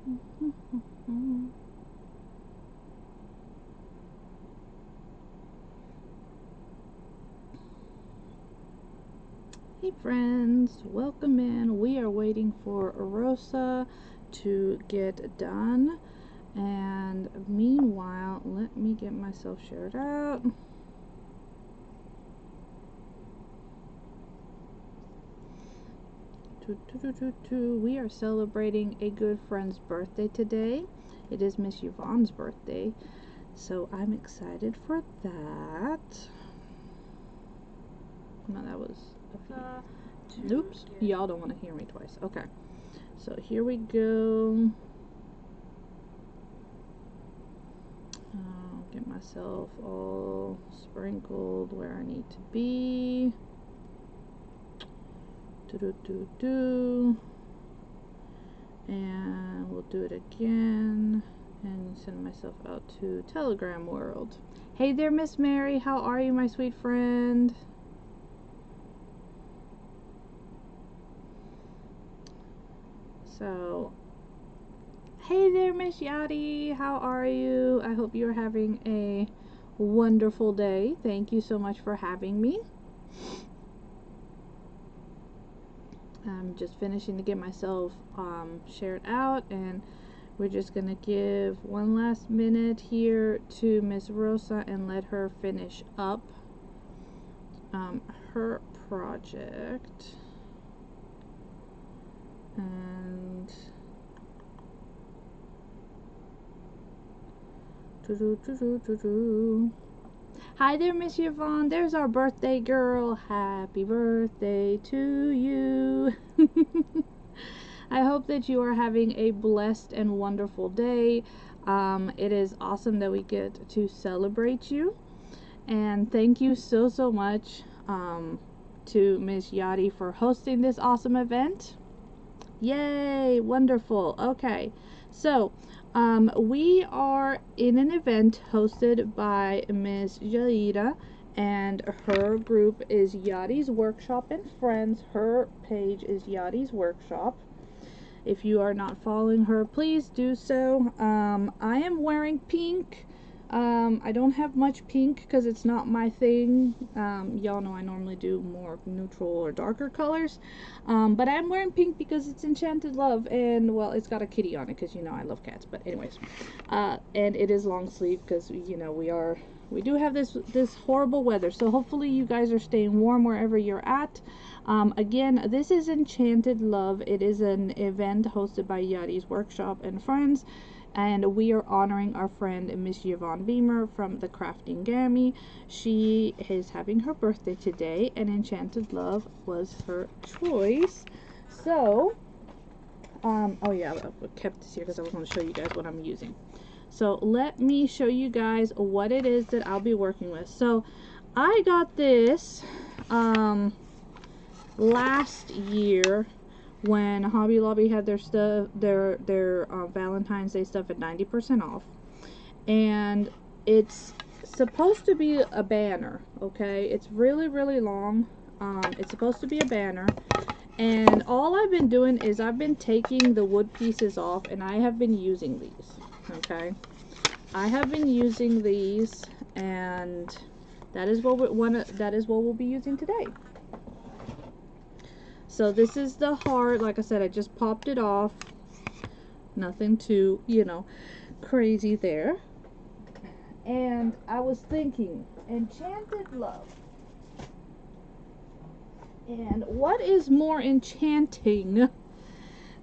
Hey friends, welcome in. We are waiting for Rosa to get done, and meanwhile let me get myself shared out. We are celebrating a good friend's birthday today. It is Miss Yvonne's birthday, so I'm excited for that. No, that was a few. Oops, y'all don't want to hear me twice. Okay, so here we go. I'll get myself all sprinkled where I need to be. And we'll do it again and send myself out to Telegram World. Hey there, Miss Mary, how are you, my sweet friend? So, hey there, Miss Yadi, how are you? I hope you're having a wonderful day. Thank you so much for having me. I'm just finishing to get myself shared out, and we're just gonna give one last minute here to Miss Rosa and let her finish up her project. And hi there, Miss Yvonne. There's our birthday girl. Happy birthday to you. I hope that you are having a blessed and wonderful day. It is awesome that we get to celebrate you. And thank you so much to Miss Yadi for hosting this awesome event. Yay, wonderful. Okay, so we are in an event hosted by Miss Yadi, and her group is Yadi's Workshop and Friends. Her page is Yadi's Workshop. If you are not following her, please do so. I am wearing pink. I don't have much pink because it's not my thing. Y'all know I normally do more neutral or darker colors. But I'm wearing pink because it's Enchanted Love, and well, it's got a kitty on it because you know I love cats. But anyways, and it is long sleeve because you know we do have this horrible weather. So hopefully you guys are staying warm wherever you're at. Again, this is Enchanted Love. It is an event hosted by Yadi's Workshop and Friends. And we are honoring our friend Miss Yvonne Beamer from the Craftin Gammy. She is having her birthday today, and Enchanted Love was her choice. So, oh yeah, I kept this here because I was going to show you guys what I'm using. So let me show you guys what it is that I'll be working with. So I got this last year when Hobby Lobby had their stuff, their Valentine's Day stuff at 90% off, and it's supposed to be a banner. Okay, it's really long. It's supposed to be a banner, and all I've been doing is I've been taking the wood pieces off, and I have been using these. Okay, I have been using these, and that is what we'll be using today. So this is the heart. Like I said, I just popped it off. Nothing too, you know, crazy there. And I was thinking, Enchanted Love. And what is more enchanting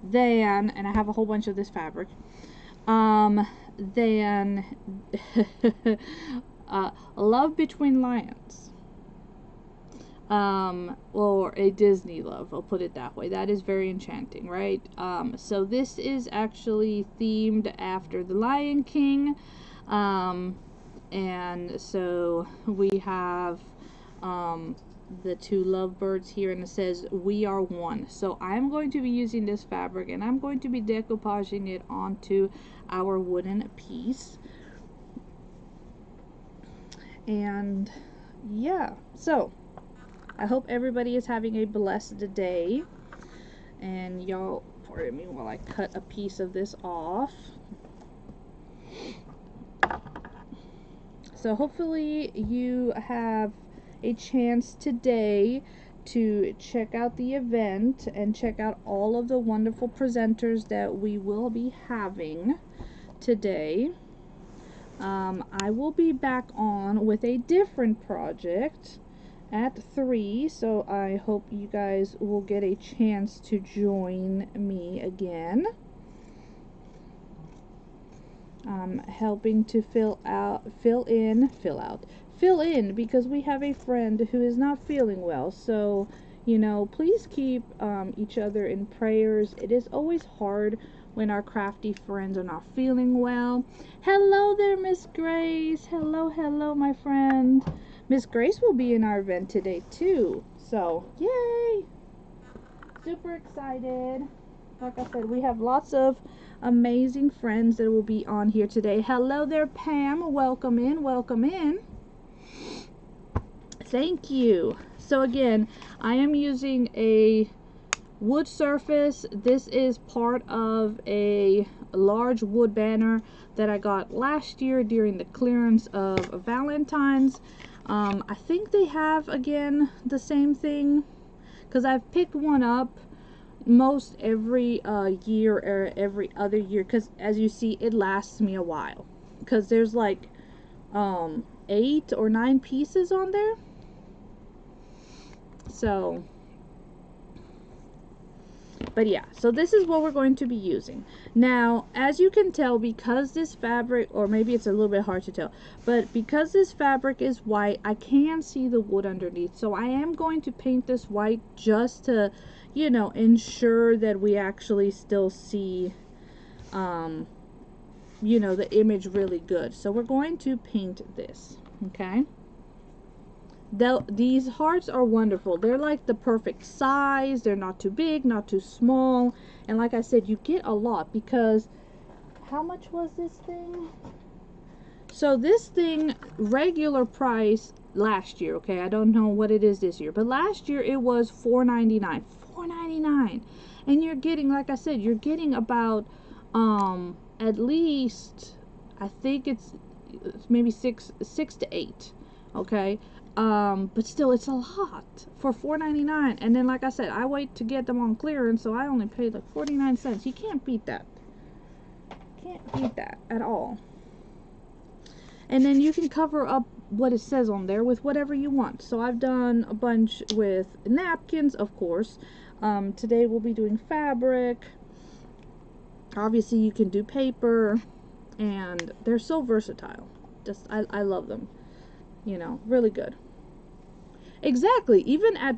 than, and I have a whole bunch of this fabric, than Love Between Lions. Or a Disney love, I'll put it that way. That is very enchanting, right? So this is actually themed after the Lion King, and so we have the two lovebirds here, and it says we are one. So I'm going to be using this fabric, and I'm going to be decoupaging it onto our wooden piece. And yeah, so I hope everybody is having a blessed day, and y'all pardon me while I cut a piece of this off. So hopefully you have a chance today to check out the event and check out all of the wonderful presenters that we will be having today. I will be back on with a different project at 3, so I hope you guys will get a chance to join me again. Helping to fill in because we have a friend who is not feeling well. So, you know, please keep each other in prayers. It is always hard when our crafty friends are not feeling well. Hello there, Miss Grace. Hello, hello, my friend. Miss Grace will be in our event today too. So, yay! Super excited. Like I said, we have lots of amazing friends that will be on here today. Hello there, Pam. Welcome in. Welcome in. Thank you. So again, I am using a wood surface. This is part of a large wood banner that I got last year during the clearance of Valentine's. I think they have, again, the same thing, because I've picked one up most every year or every other year, because as you see, it lasts me a while, because there's like 8 or 9 pieces on there. So, but yeah, so this is what we're going to be using. Now, as you can tell, because this fabric, or maybe it's a little bit hard to tell, but because this fabric is white, I can see the wood underneath. So I am going to paint this white just to, you know, ensure that we actually still see, you know, the image really good. So we're going to paint this, okay? These hearts are wonderful. They're like the perfect size. They're not too big, not too small. And like I said, you get a lot, because how much was this thing? So this thing, regular price last year, okay, I don't know what it is this year, but last year it was $4.99. $4.99. And you're getting, like I said, you're getting about at least, I think it's maybe six to 8, okay? But still, it's a lot for $4.99. And then, like I said, I wait to get them on clearance, so I only paid like 49 cents. You can't beat that. Can't beat that at all. And then you can cover up what it says on there with whatever you want. So I've done a bunch with napkins, of course. Today we'll be doing fabric. Obviously, you can do paper, and they're so versatile. Just, I love them. You know, really good. Exactly. Even at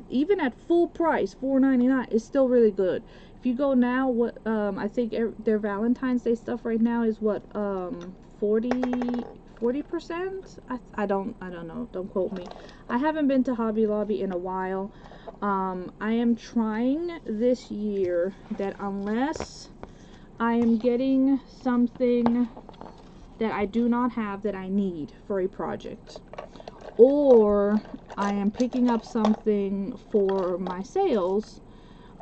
full price, $4.99 is still really good. If you go now, what I think their Valentine's Day stuff right now is what 40%. I don't know. Don't quote me. I haven't been to Hobby Lobby in a while. I am trying this year that unless I am getting something that I do not have that I need for a project, or I am picking up something for my sales,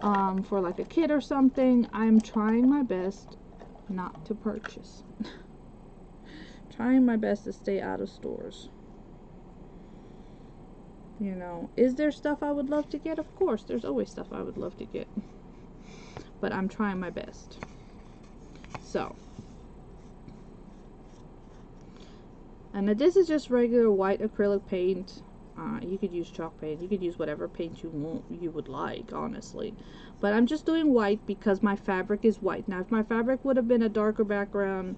for like a kit or something, I'm trying my best not to purchase. Trying my best to stay out of stores. You know, is there stuff I would love to get? Of course, there's always stuff I would love to get. But I'm trying my best. So. And this is just regular white acrylic paint. You could use chalk paint. You could use whatever paint you would like, honestly. But I'm just doing white because my fabric is white. Now, if my fabric would have been a darker background,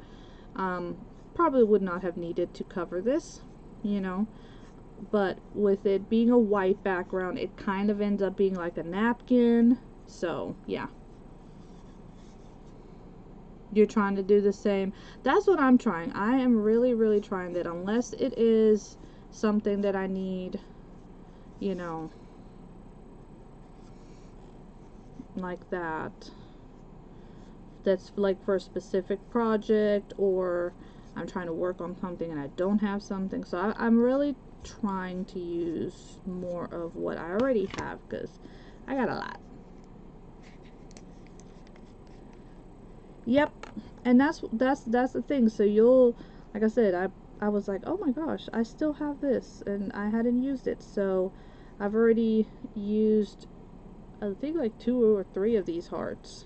probably would not have needed to cover this, you know. But with it being a white background, it kind of ends up being like a napkin. So, yeah. You're trying to do the same. That's what I'm trying. I am really, really trying that, unless it is something that I need, you know, like that. That's like for a specific project, or I'm trying to work on something and I don't have something. So I'm really trying to use more of what I already have, because I got a lot. Yep. And that's the thing. So you'll, like I said, I was like, oh my gosh, I still have this and I hadn't used it. So I've already used, I think, like 2 or 3 of these hearts.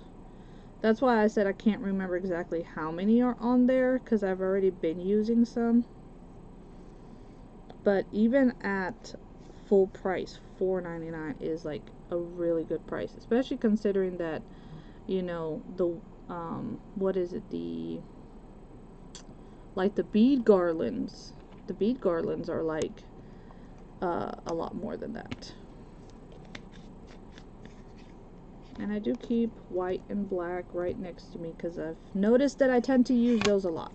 That's why I said I can't remember exactly how many are on there, because I've already been using some. But even at full price, $4.99 is like a really good price, especially considering that, you know, the what is it, the bead garlands. The bead garlands are like a lot more than that. And I do keep white and black right next to me because I've noticed that I tend to use those a lot.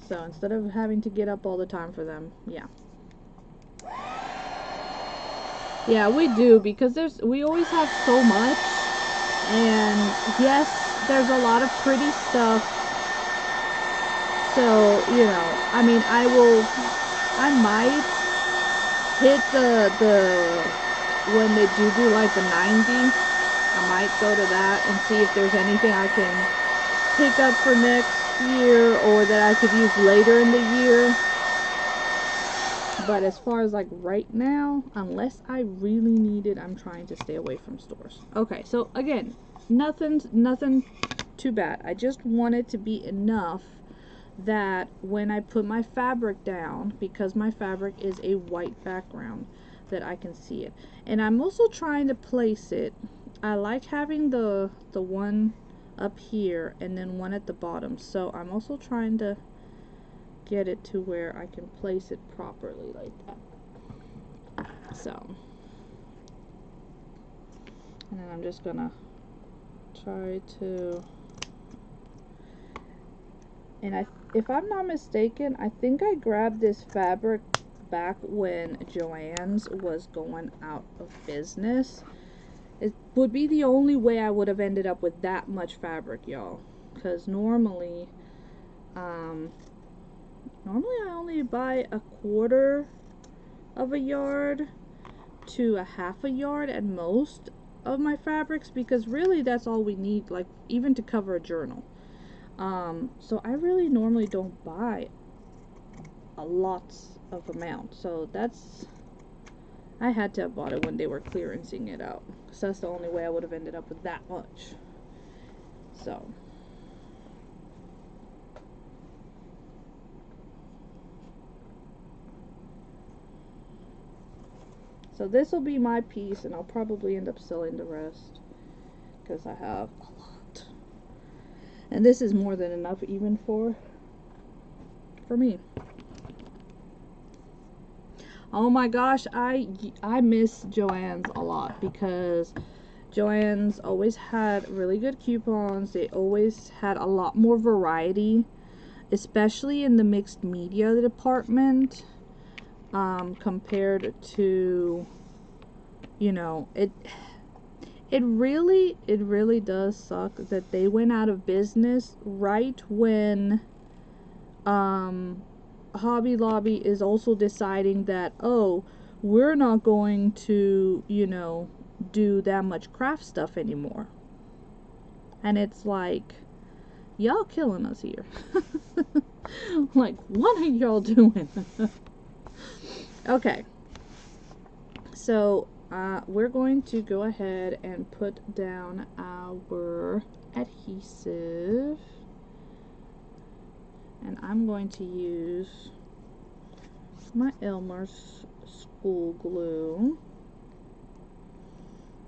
So instead of having to get up all the time for them, yeah. Yeah, we do, because we always have so much. And yes, there's a lot of pretty stuff. So, you know, I mean, I might hit when they do like the 90, I might go to that and see if there's anything I can pick up for next year or that I could use later in the year. But as far as like right now, unless I really need it, I'm trying to stay away from stores. Okay, so again, nothing too bad. I just want it to be enough that when I put my fabric down, because my fabric is a white background, that I can see it. And I'm also trying to place it. I like having the one up here and then one at the bottom. So I'm also trying to get it to where I can place it properly like that. So, and then I'm just gonna try to, and if I'm not mistaken, I think I grabbed this fabric back when Joann's was going out of business. It would be the only way I would have ended up with that much fabric, y'all, because normally I only buy a quarter of a yard to a half a yard at most of my fabrics, because really that's all we need, like even to cover a journal. So I really normally don't buy a lots of amount. So I had to have bought it when they were clearancing it out. So that's the only way I would have ended up with that much. So this will be my piece, and I'll probably end up selling the rest because I have a lot. And this is more than enough even for me. Oh my gosh, I miss Joann's a lot, because Joann's always had really good coupons. They always had a lot more variety, especially in the mixed media department, compared to, you know, it really does suck that they went out of business right when Hobby Lobby is also deciding that, oh, we're not going to, you know, do that much craft stuff anymore. And it's like, y'all killing us here. Like, what are y'all doing? Okay, so we're going to go ahead and put down our adhesive, and I'm going to use my Elmer's school glue.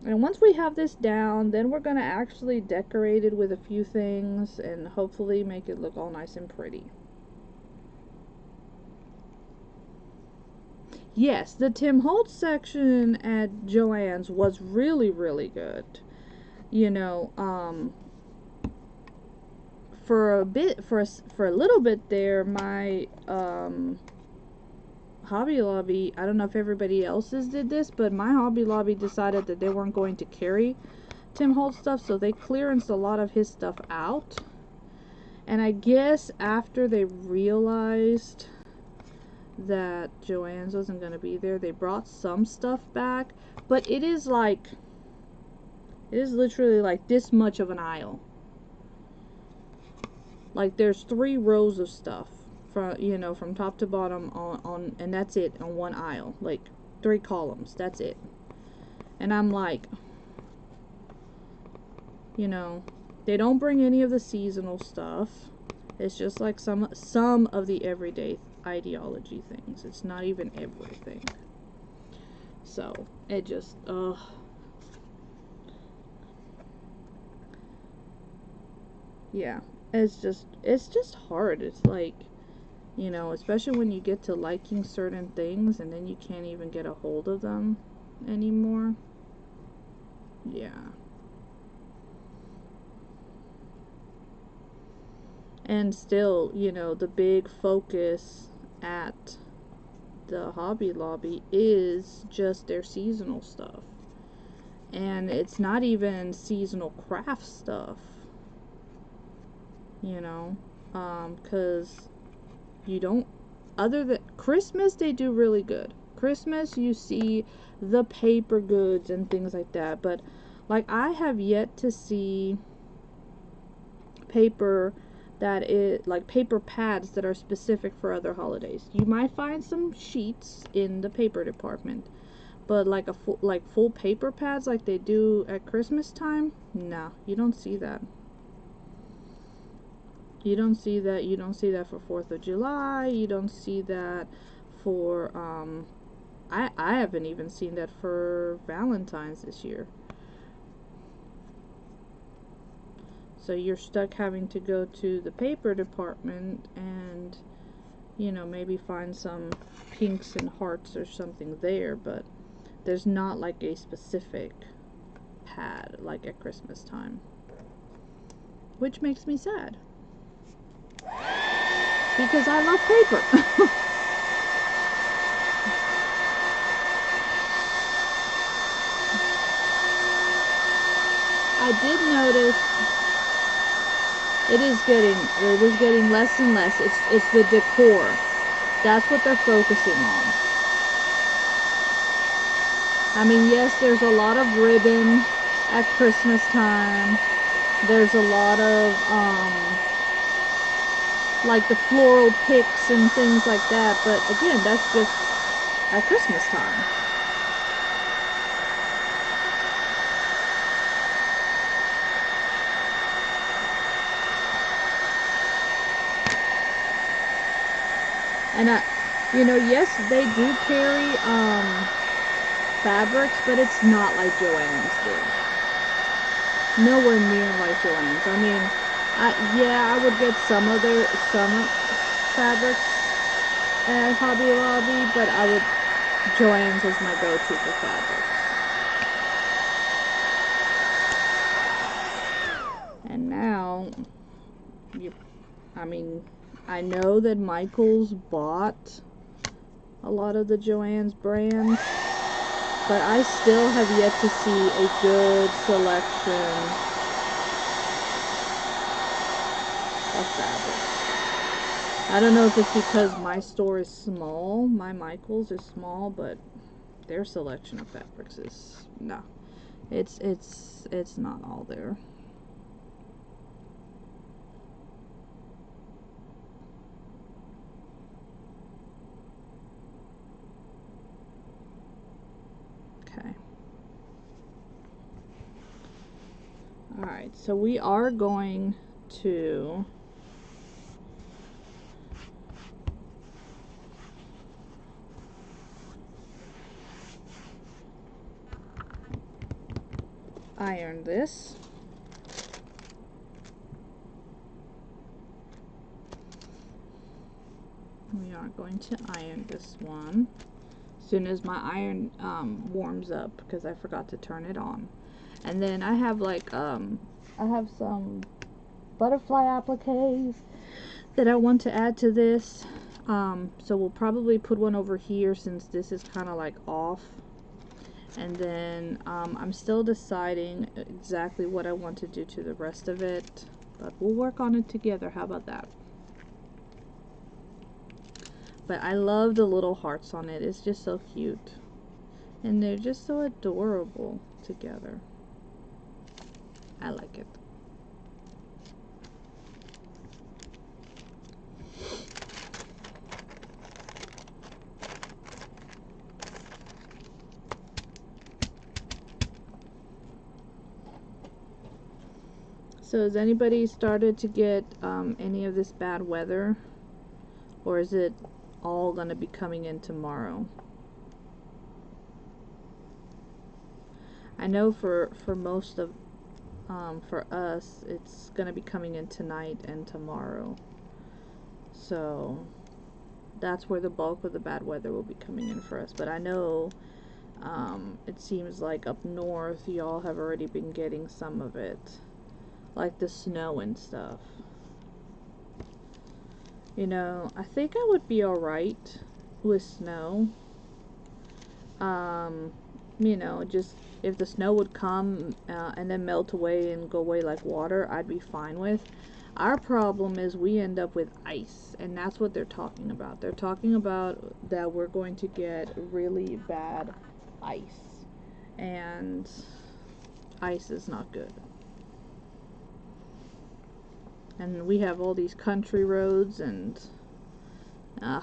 And once we have this down, then we're going to actually decorate it with a few things and hopefully make it look all nice and pretty. Yes, the Tim Holtz section at Joann's was really, really good. You know, for a little bit there, my Hobby Lobby, I don't know if everybody else's did this, but my Hobby Lobby decided that they weren't going to carry Tim Holtz stuff, so they clearanced a lot of his stuff out. And I guess after they realized that Joann's wasn't going to be there, they brought some stuff back, but it is like It is literally like this much of an aisle. Like there's 3 rows of stuff from, you know, from top to bottom on and that's it on one aisle. Like 3 columns, that's it. And I'm like, you know, they don't bring any of the seasonal stuff. It's just like some of the everyday ideology things. It's not even everything. So it just yeah, it's just hard. It's like, you know, especially when you get to liking certain things and then you can't even get a hold of them anymore. Yeah. And still, you know, the big focus at the Hobby Lobby is just their seasonal stuff. And it's not even seasonal craft stuff. You know, because you don't, other than Christmas, they do really good. Christmas, you see the paper goods and things like that. But, like, I have yet to see paper that is like paper pads that are specific for other holidays. You might find some sheets in the paper department, but like full paper pads like they do at Christmas time, nah, you don't see that. You don't see that. You don't see that for 4th of July. You don't see that for I haven't even seen that for Valentine's this year. So you're stuck having to go to the paper department and, you know, maybe find some pinks and hearts or something there, but there's not like a specific pad like at Christmas time, which makes me sad because I love paper. I did notice it is getting less and less. It's the decor. That's what they're focusing on. I mean, yes, there's a lot of ribbon at Christmas time. There's a lot of like the floral picks and things like that, but again, that's just at Christmas time. And you know, yes, they do carry fabrics, but it's not like Joann's do. Nowhere near like Joann's. I mean, yeah, I would get some fabrics at Hobby Lobby, but Joann's is my go-to for fabrics. And now, I mean, I know that Michael's bought a lot of the Joann's brands, but I still have yet to see a good selection of fabrics. I don't know if it's because my store is small, my Michael's is small, but their selection of fabrics is, no, it's not all there. Alright, so we are going to iron this. We are going to iron this one as soon as my iron warms up, because I forgot to turn it on. And then I have like I have some butterfly appliques that I want to add to this. So we'll probably put one over here since this is kind of like off. And then I'm still deciding exactly what I want to do to the rest of it, but we'll work on it together. How about that? But I love the little hearts on it. It's just so cute. And they're just so adorable together. I like it. So has anybody started to get any of this bad weather? Or is it all going to be coming in tomorrow? I know for most of, for us, it's going to be coming in tonight and tomorrow. So that's where the bulk of the bad weather will be coming in for us. But I know it seems like up north y'all have already been getting some of it. Like the snow and stuff. You know, I think I would be alright with snow. You know, just if the snow would come and then melt away and go away like water, I'd be fine with. Our problem is we end up with ice, and that's what they're talking about. They're talking about that we're going to get really bad ice, and ice is not good. And we have all these country roads, and I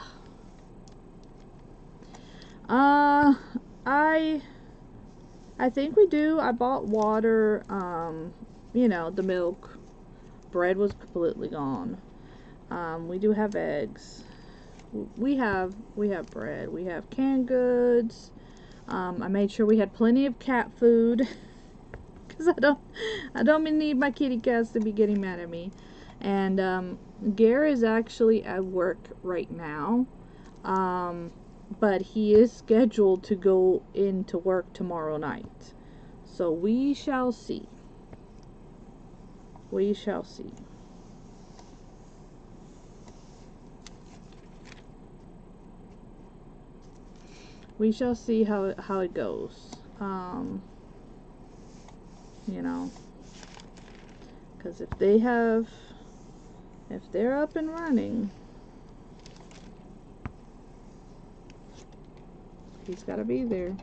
think we do. I bought water, you know, the milk. Bread was completely gone. We do have eggs. We have bread. We have canned goods. I made sure we had plenty of cat food because I don't need my kitty cats to be getting mad at me. And Gare is actually at work right now, but he is scheduled to go into work tomorrow night. So we shall see. We shall see. We shall see how it goes. You know, because if they're up and running, he's got to be there.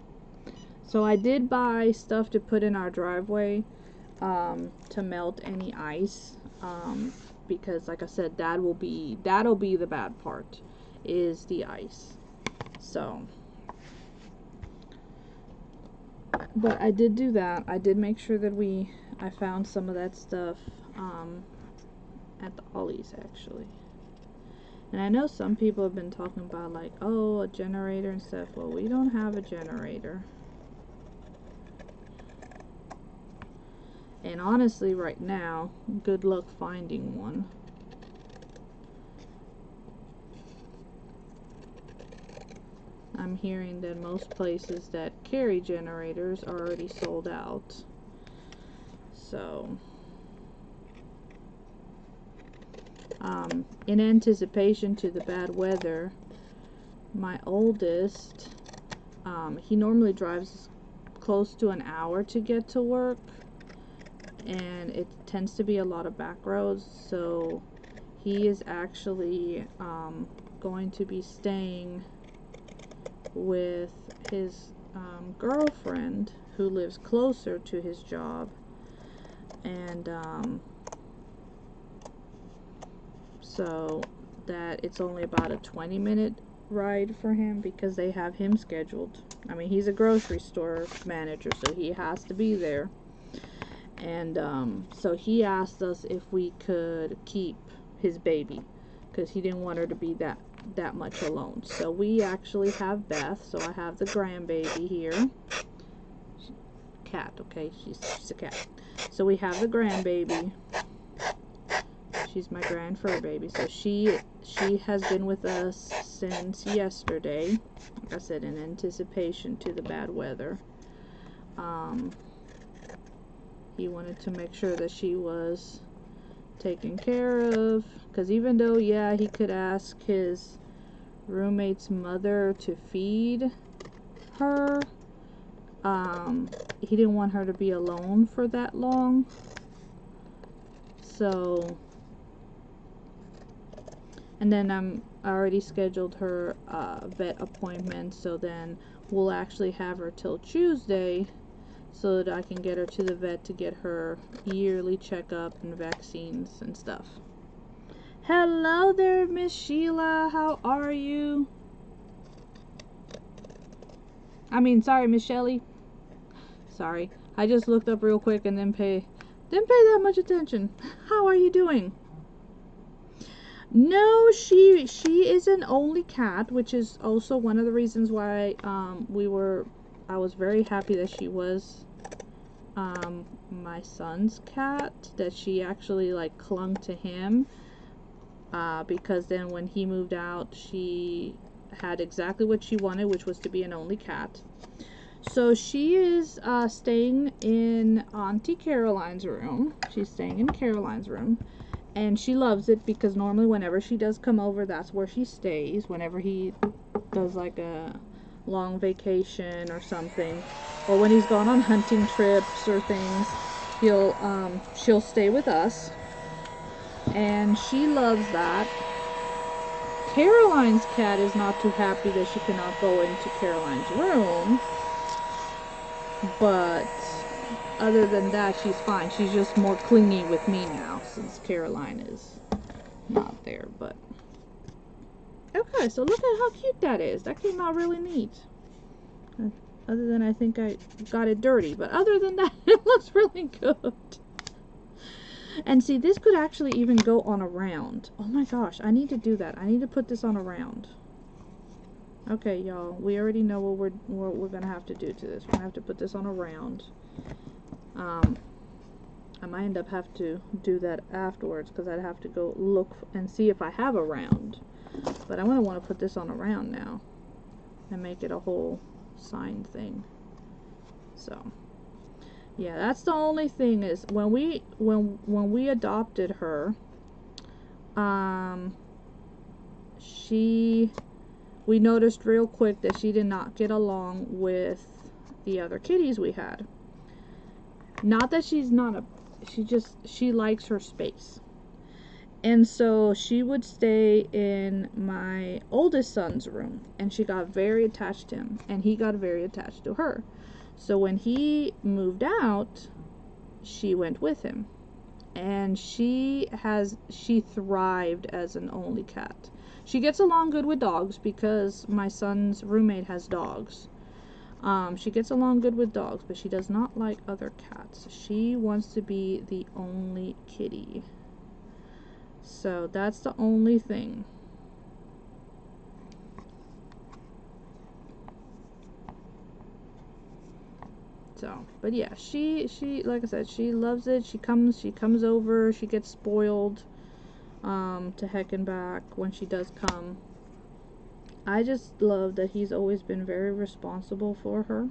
So I did buy stuff to put in our driveway to melt any ice, because like I said, that'll be the bad part, is the ice. So, but I did do that. I did make sure that I found some of that stuff at the Ollie's actually. And I know some people have been talking about like, oh, a generator and stuff. Well, we don't have a generator. And honestly, right now, good luck finding one. I'm hearing that most places that carry generators are already sold out. So, in anticipation to the bad weather, my oldest, he normally drives close to an hour to get to work, and it tends to be a lot of back roads, so he is actually going to be staying with his girlfriend who lives closer to his job, and so that it's only about a 20-minute ride for him because they have him scheduled. I mean, he's a grocery store manager, so he has to be there. And so he asked us if we could keep his baby because he didn't want her to be that much alone. So we actually have Beth. So I have the grandbaby here. Cat, okay? She's a cat. So we have the grandbaby. She's my grand fur baby. So she has been with us since yesterday. Like I said, in anticipation to the bad weather. He wanted to make sure that she was taken care of, because even though, yeah, he could ask his roommate's mother to feed her, he didn't want her to be alone for that long. So, and then I already scheduled her vet appointment, so then we'll actually have her till Tuesday so that I can get her to the vet to get her yearly checkup and vaccines and stuff. Hello there, Miss Sheila. How are you? I mean, sorry, Miss Shelley. Sorry. I just looked up real quick and didn't pay that much attention. How are you doing? No, she is an only cat, which is also one of the reasons why I was very happy that she was my son's cat, that she actually like clung to him, because then when he moved out, she had exactly what she wanted, which was to be an only cat. So she is staying in Auntie Caroline's room. She's staying in Caroline's room, and she loves it because normally whenever she does come over, that's where she stays. Whenever he does like a long vacation or something, or when he's gone on hunting trips or things, she'll stay with us, and she loves that. Caroline's cat is not too happy that she cannot go into Caroline's room, but other than that, she's fine. She's just more clingy with me now since Caroline is not there. But okay, so look at how cute that is. That came out really neat. Other than I think I got it dirty, but other than that, it looks really good. And see, this could actually even go on a round. Oh my gosh, I need to do that. I need to put this on a round. Okay, y'all, we already know what we're gonna have to do to this. We're gonna have to put this on a round. I might end up have to do that afterwards because I'd have to go look and see if I have a round. But I want to put this on a round now and make it a whole sign thing. So yeah, that's the only thing is when we adopted her, we noticed real quick that she did not get along with the other kitties we had. Not that she's not a, she likes her space. And so she would stay in my oldest son's room, and she got very attached to him, and he got very attached to her. So when he moved out, she went with him, and she thrived as an only cat. She gets along good with dogs because my son's roommate has dogs. She gets along good with dogs, but she does not like other cats. She wants to be the only kitty. So that's the only thing. So, but yeah, she like I said, she loves it. She comes over, she gets spoiled to heck and back when she does come. I just love that he's always been very responsible for her.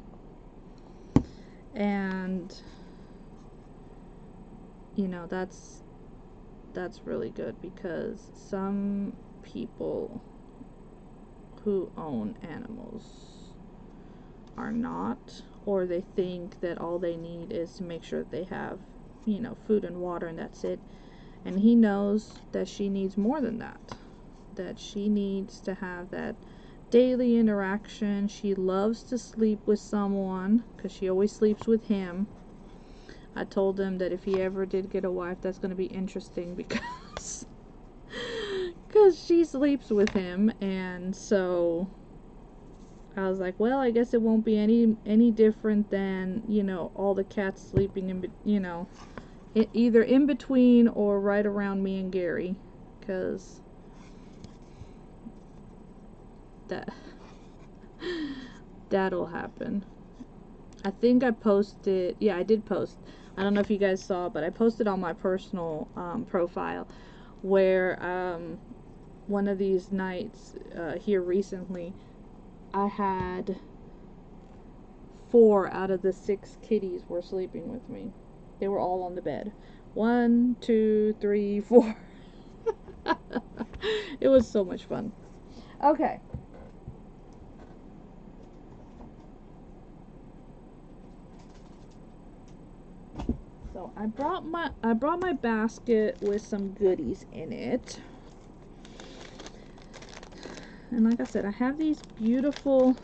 And you know, that's really good because some people who own animals are not, or they think that all they need is to make sure that they have, you know, food and water and that's it. And he knows that she needs more than that. That she needs to have that daily interaction. She loves to sleep with someone because she always sleeps with him. I told him that if he ever did get a wife, that's going to be interesting because she sleeps with him. And so I was like, well, I guess it won't be any different than, you know, all the cats sleeping in, you know, either in between or right around me and Gary, because that'll happen. I think I posted, yeah, I did post. I don't know if you guys saw, but I posted on my personal profile where one of these nights here recently, I had 4 out of the 6 kitties were sleeping with me. They were all on the bed. 1, 2, 3, 4. It was so much fun. Okay. So I brought my basket with some goodies in it. And like I said, I have these beautiful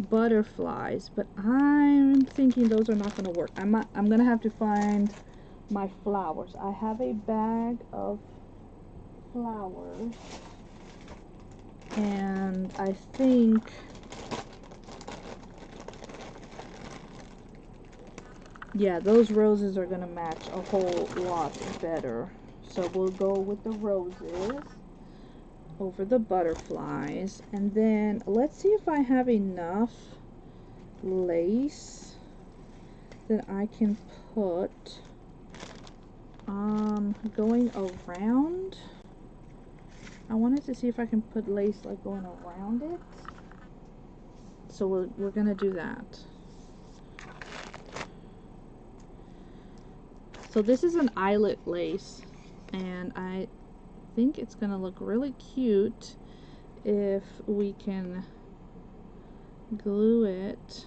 butterflies, but I'm thinking those are not going to work. I'm going to have to find my flowers. I have a bag of flowers, and I think yeah, those roses are going to match a whole lot better. So we'll go with the roses over the butterflies, and then let's see if I have enough lace that I can put going around. I wanted to see if I can put lace like going around it, so we're gonna do that. So this is an eyelet lace, and I think it's gonna look really cute if we can glue it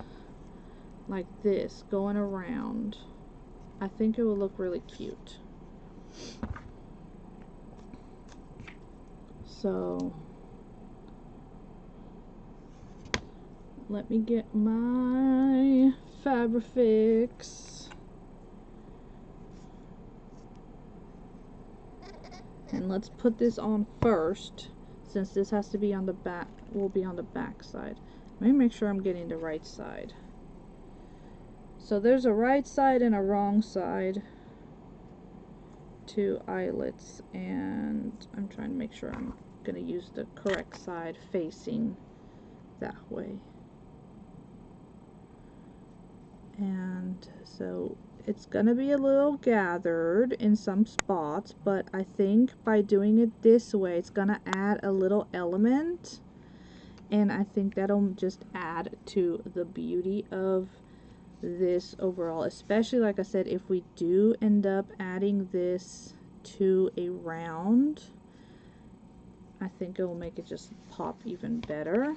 like this going around. I think it will look really cute. So let me get my Fabrifix, and let's put this on first, since this has to be on the back, will be on the back side. Let me make sure I'm getting the right side. So there's a right side and a wrong side to eyelets, and I'm trying to make sure I'm gonna use the correct side facing that way. And so it's gonna be a little gathered in some spots, but I think by doing it this way, it's gonna add a little element, and I think that'll just add to the beauty of this overall, especially like I said, if we do end up adding this to a round, I think it will make it just pop even better.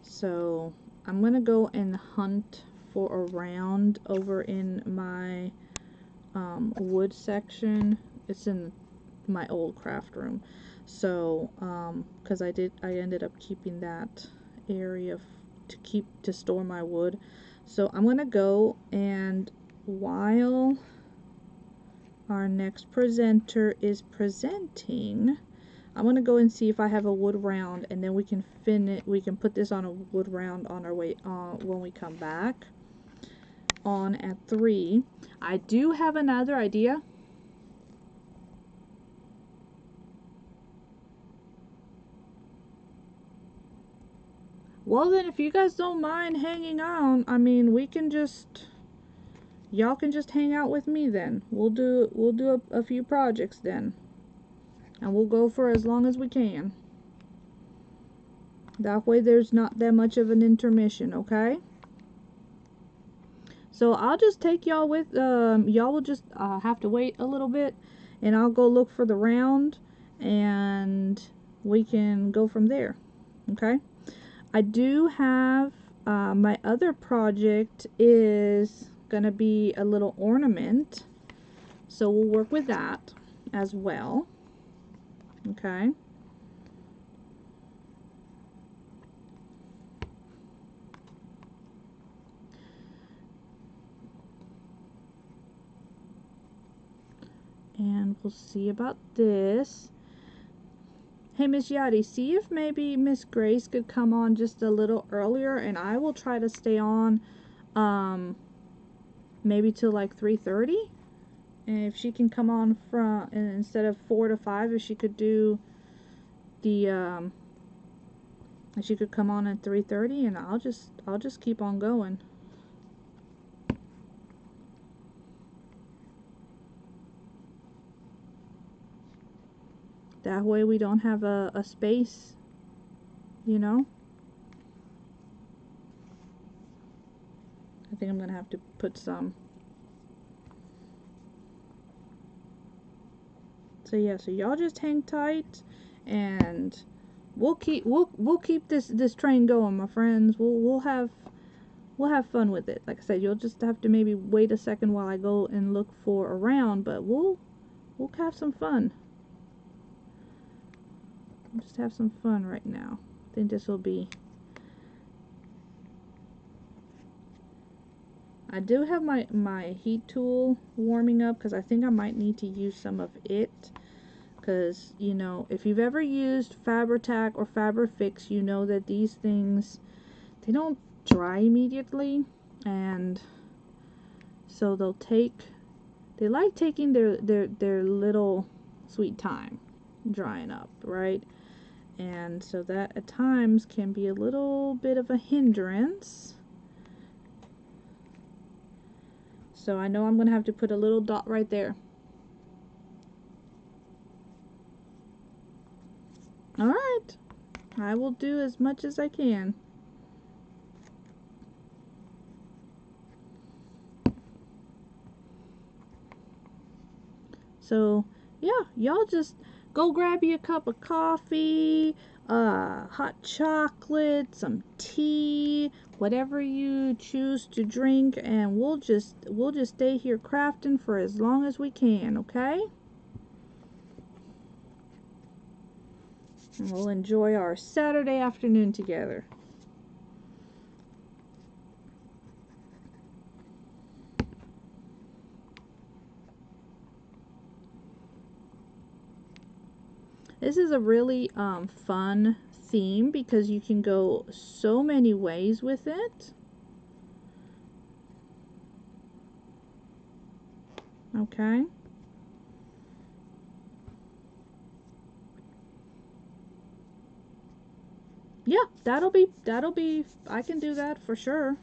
So I'm gonna go and hunt for a round over in my wood section. It's in my old craft room, so because I ended up keeping that area to store my wood. So I'm gonna go, and while our next presenter is presenting, I'm gonna go and see if I have a wood round, and then we can put this on a wood round on our way when we come back on at 3. I do have another idea. Well then, if you guys don't mind hanging on, I mean, we can just, y'all can just hang out with me then. We'll do a few projects then, and we'll go for as long as we can. That way there's not that much of an intermission, okay? So I'll just take y'all with, y'all will just have to wait a little bit, and I'll go look for the round, and we can go from there, okay? I do have, my other project is gonna be a little ornament, so we'll work with that as well, okay? And we'll see about this. Hey, Miss Yadi, see if maybe Miss Grace could come on just a little earlier, and I will try to stay on maybe till like 3:30. And if she can come on from, instead of 4 to 5, if she could do the if she could come on at 3:30, and I'll just keep on going. That way we don't have a space, you know? I think I'm gonna have to put some. So yeah, so y'all just hang tight, and we'll keep this train going, my friends. We'll have fun with it. Like I said, you'll just have to maybe wait a second while I go and look for a round, but we'll have some fun. Just have some fun right now. I think this will be I do have my heat tool warming up because I think I might need to use some of it. Because, you know, if you've ever used Fabri-Tac or Fabri-Fix, you know that these things, they don't dry immediately. And so they like taking their little sweet time drying up, right? And so that at times can be a little bit of a hindrance. So I know I'm going to have to put a little dot right there. Alright, I will do as much as I can. So, yeah, y'all just go grab you a cup of coffee, hot chocolate, some tea, whatever you choose to drink, and we'll just stay here crafting for as long as we can, okay? And we'll enjoy our Saturday afternoon together. This is a really fun theme because you can go so many ways with it. Okay. Yeah, that'll be, I can do that for sure.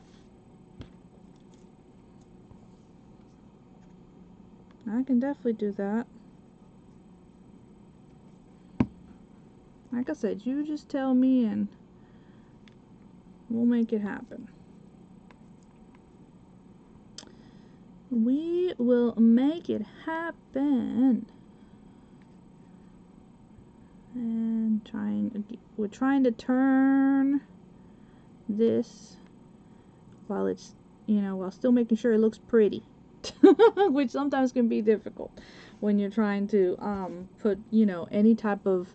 I can definitely do that. Like I said, you just tell me and we'll make it happen. We will make it happen. And we're trying to turn this while it's, you know, while still making sure it looks pretty. Which sometimes can be difficult when you're trying to put, you know, any type of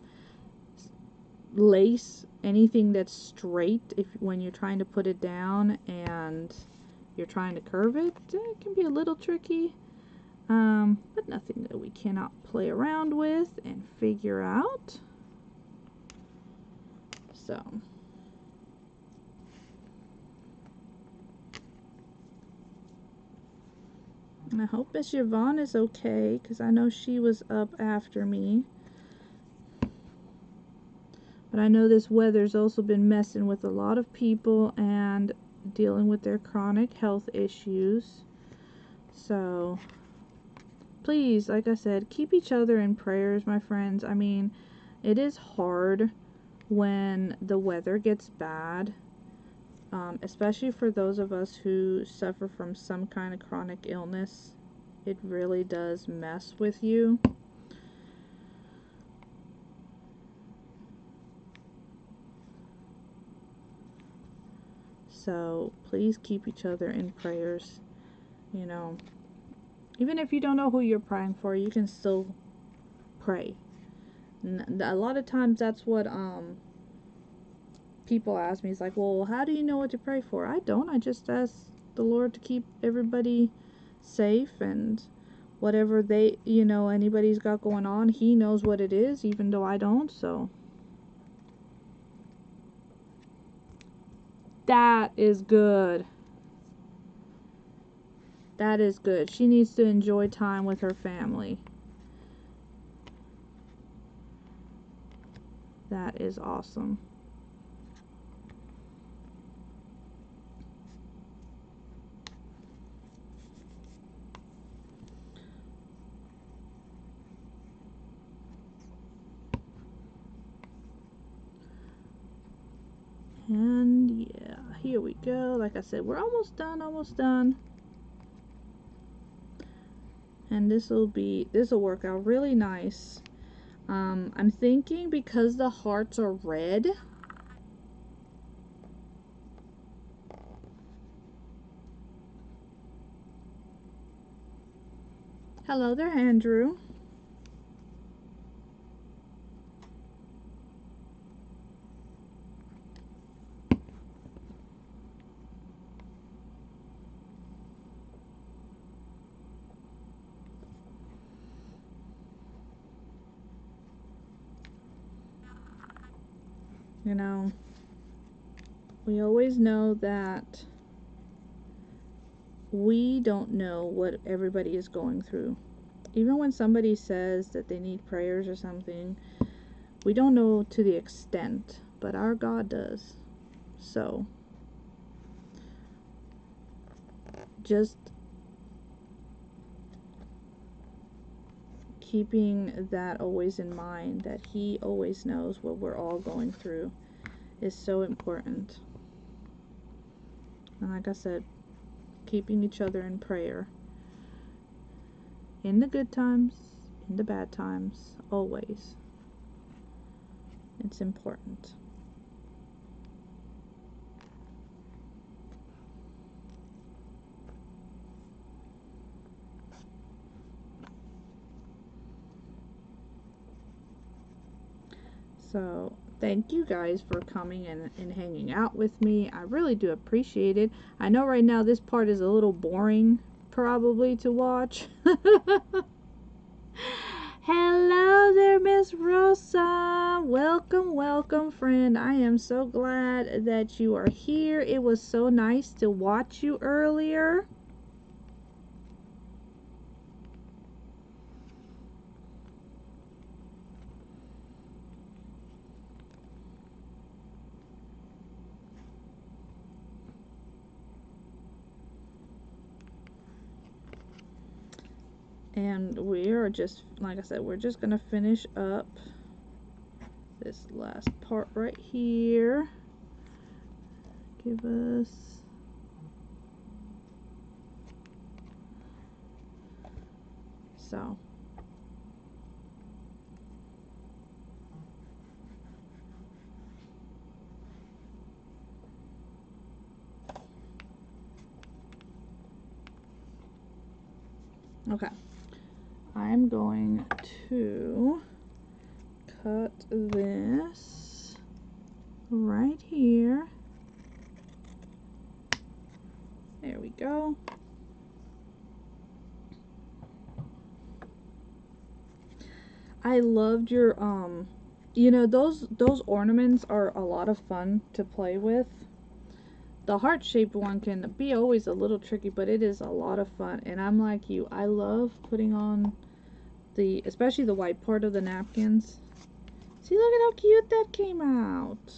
lace, anything that's straight, when you're trying to put it down and you're trying to curve it, it can be a little tricky, but nothing that we cannot play around with and figure out. So and I hope Miss Yvonne is okay, because I know she was up after me. But I know this weather's also been messing with a lot of people and dealing with their chronic health issues. So please, like I said, keep each other in prayers, my friends. I mean, it is hard when the weather gets bad, especially for those of us who suffer from some kind of chronic illness. It really does mess with you. So please keep each other in prayers. You know, even if you don't know who you're praying for, you can still pray. A lot of times that's what people ask me. It's like, well, how do you know what to pray for? I don't. I just ask the Lord to keep everybody safe, and whatever they, you know, anybody's got going on, He knows what it is, even though I don't. So that is good. That is good. She needs to enjoy time with her family. That is awesome. And yeah, here we go. Like I said, we're almost done, almost done. And this will work out really nice. I'm thinking because the hearts are red. Hello there, Andrew. You know, we always know that we don't know what everybody is going through. Even when somebody says that they need prayers or something, we don't know to the extent, but our God does. So, just keeping that always in mind, that He always knows what we're all going through, is so important. And like I said, keeping each other in prayer. In the good times, in the bad times, always. It's important. So, thank you guys for coming and hanging out with me. I really do appreciate it. I know right now this part is a little boring, probably, to watch. Hello there, Miss Rosa. Welcome, welcome, friend. I am so glad that you are here. It was so nice to watch you earlier. And we are just, like I said, we're just going to finish up this last part right here. Give us... So. Okay. I'm going to cut this right here. There we go. I loved your you know, those ornaments are a lot of fun to play with. The heart-shaped one can be always a little tricky, but it is a lot of fun. And I'm like you, I love putting on especially the white part of the napkins. See, look at how cute that came out.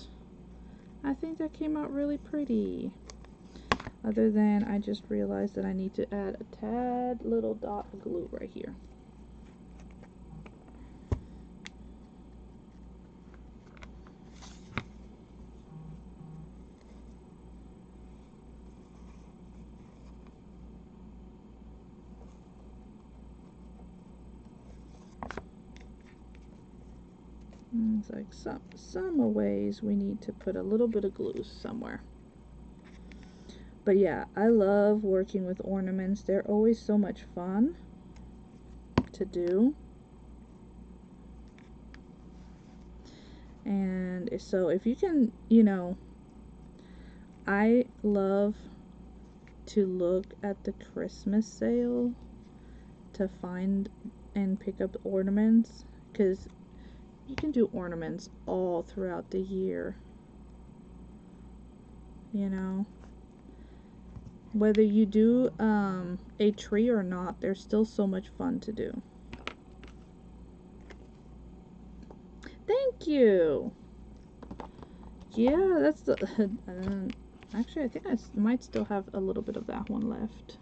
I think that came out really pretty. Other than I just realized that I need to add a tad little dot of glue right here. And it's like some ways we need to put a little bit of glue somewhere. But yeah, I love working with ornaments. They're always so much fun to do. And so if you can, you know, I love to look at the Christmas sale to find and pick up ornaments, because you can do ornaments all throughout the year, you know. Whether you do a tree or not, there's still so much fun to do. Thank you. Yeah, that's the... actually, I think I might still have a little bit of that one left.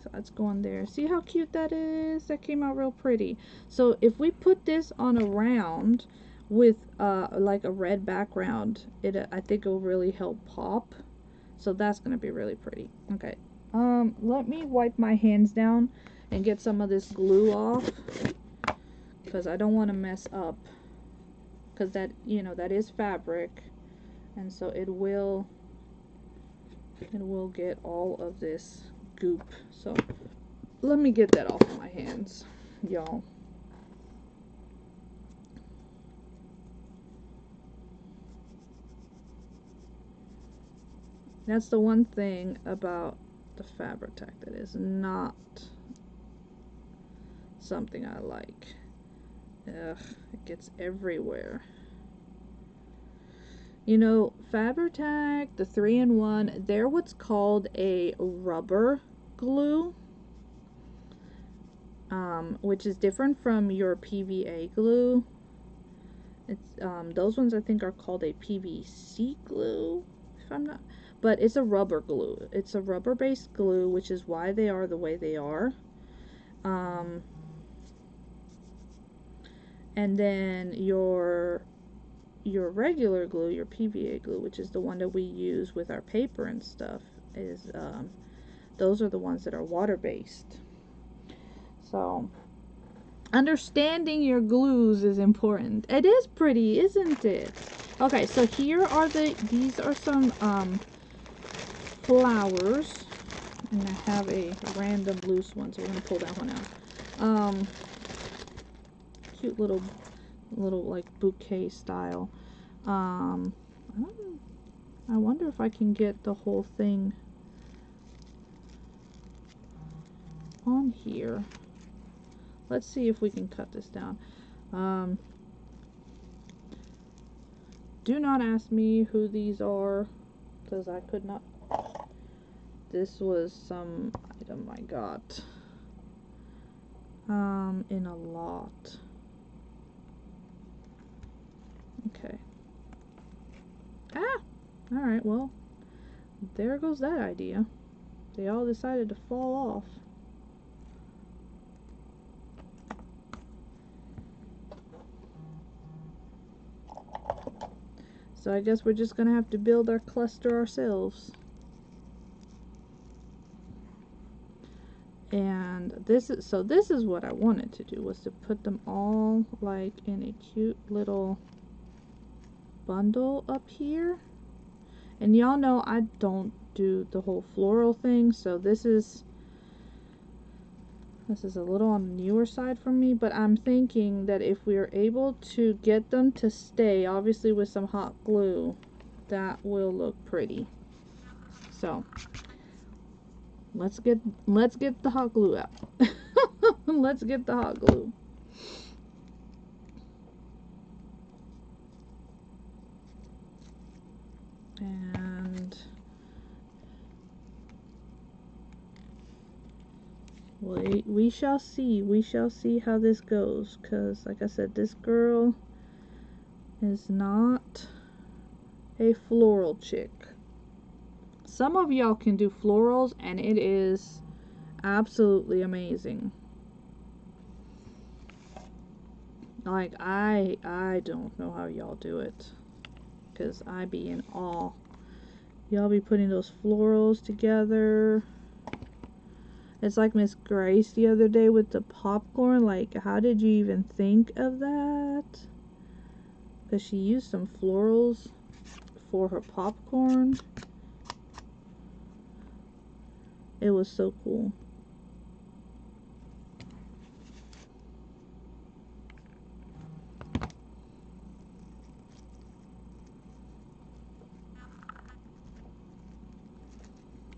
So let's go on there. See how cute that is? That came out real pretty. So if we put this on a round with like a red background, I think it will really help pop. So that's gonna be really pretty. Okay, let me wipe my hands down and get some of this glue off, because I don't want to mess up, because that, you know, that is fabric, and so it will get all of this goop. So let me get that off of my hands, y'all. That's the one thing about the Fabri-Tac that is not something I like. Ugh, it gets everywhere. You know, Fabri-Tac, the 3-in-1, they're what's called a rubber glue, which is different from your PVA glue. It's those ones I think are called a PVC glue, if I'm not. But it's a rubber glue. It's a rubber-based glue, which is why they are the way they are. And then your regular glue, your PVA glue, which is the one that we use with our paper and stuff, is those are the ones that are water-based. So understanding your glues is important. It is pretty, isn't it? Okay, so here are these are some flowers, and I have a random loose one, so we're gonna pull that one out. Cute little like bouquet style. I wonder if I can get the whole thing on here. Let's see if we can cut this down. Do not ask me who these are, because I could not. This was some item I got in a lot. Okay. Ah! Alright, well, there goes that idea. They all decided to fall off. So I guess we're just gonna have to build our cluster ourselves. And this is what I wanted to do, was to put them all like in a cute little bundle up here. And y'all know I don't do the whole floral thing, so this is a little on the newer side for me, but I'm thinking that if we are able to get them to stay, obviously with some hot glue, that will look pretty. So let's get the hot glue out. Let's get the hot glue. And we shall see. We shall see how this goes, because like I said, this girl is not a floral chick. Some of y'all can do florals, and it is absolutely amazing. Like, I don't know how y'all do it, because I be in awe. Y'all be putting those florals together. It's like Miss Grace the other day with the popcorn. Like, how did you even think of that? Because she used some florals for her popcorn. It was so cool.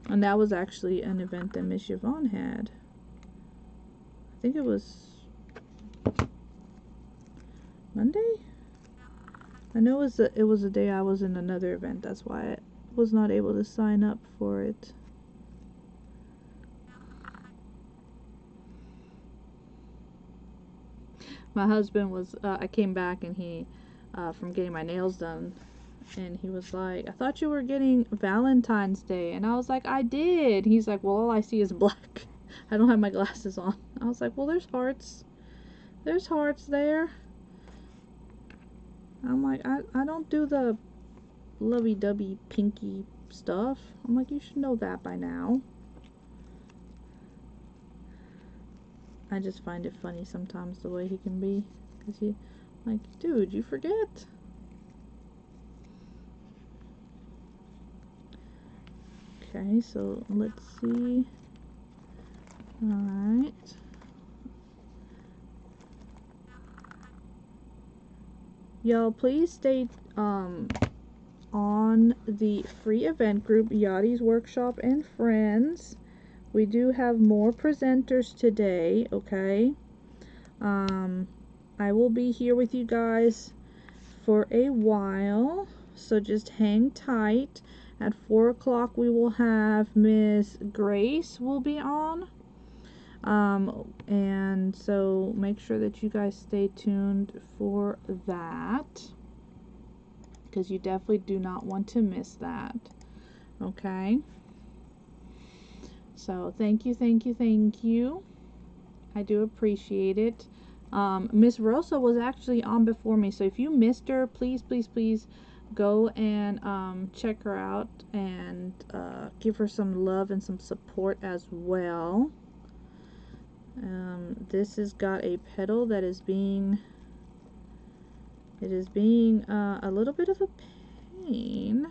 And that was actually an event that Miss Yvonne had. I think it was Monday? I know it was a day I was in another event. That's why I was not able to sign up for it. My husband was, I came back and he, from getting my nails done, and he was like, I thought you were getting Valentine's Day. And I was like, I did. He's like, well, all I see is black. I don't have my glasses on. I was like, well, there's hearts. There's hearts there. I'm like, I don't do the lovey-dovey pinky stuff. I'm like, you should know that by now. I just find it funny sometimes the way he can be. Because he, like, dude, you forget. Okay, so let's see. Alright. Y'all, please stay on the free event group, Yadi's Workshop and Friends. We do have more presenters today, okay? I will be here with you guys for a while, so just hang tight. At 4 o'clock we will have Miss Grace will be on. And so make sure that you guys stay tuned for that, because you definitely do not want to miss that. Okay? So thank you, thank you, thank you. I do appreciate it. Miss Rosa was actually on before me, so if you missed her, please, please, please go and check her out and give her some love and some support as well. This has got a petal that is being, it is being a little bit of a pain,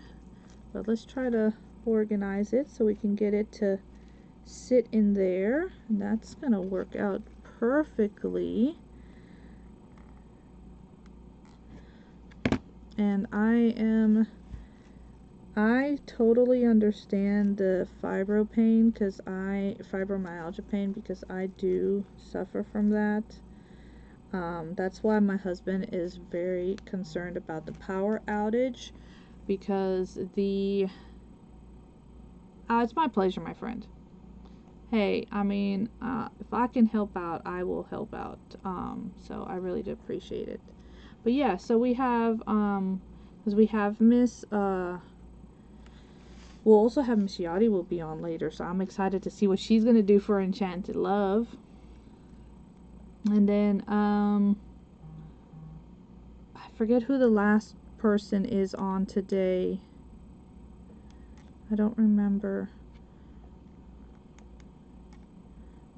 but let's try to organize it so we can get it to sit in there, and that's gonna work out perfectly. And I totally understand the fibromyalgia pain, because I do suffer from that. That's why my husband is very concerned about the power outage, because it's my pleasure, my friend. Hey, I mean, if I can help out, I will help out. So I really do appreciate it. But yeah, so we have, because we have Miss, we'll also have Miss Yadi will be on later, so I'm excited to see what she's going to do for Enchanted Love. And then, I forget who the last person is on today. I don't remember.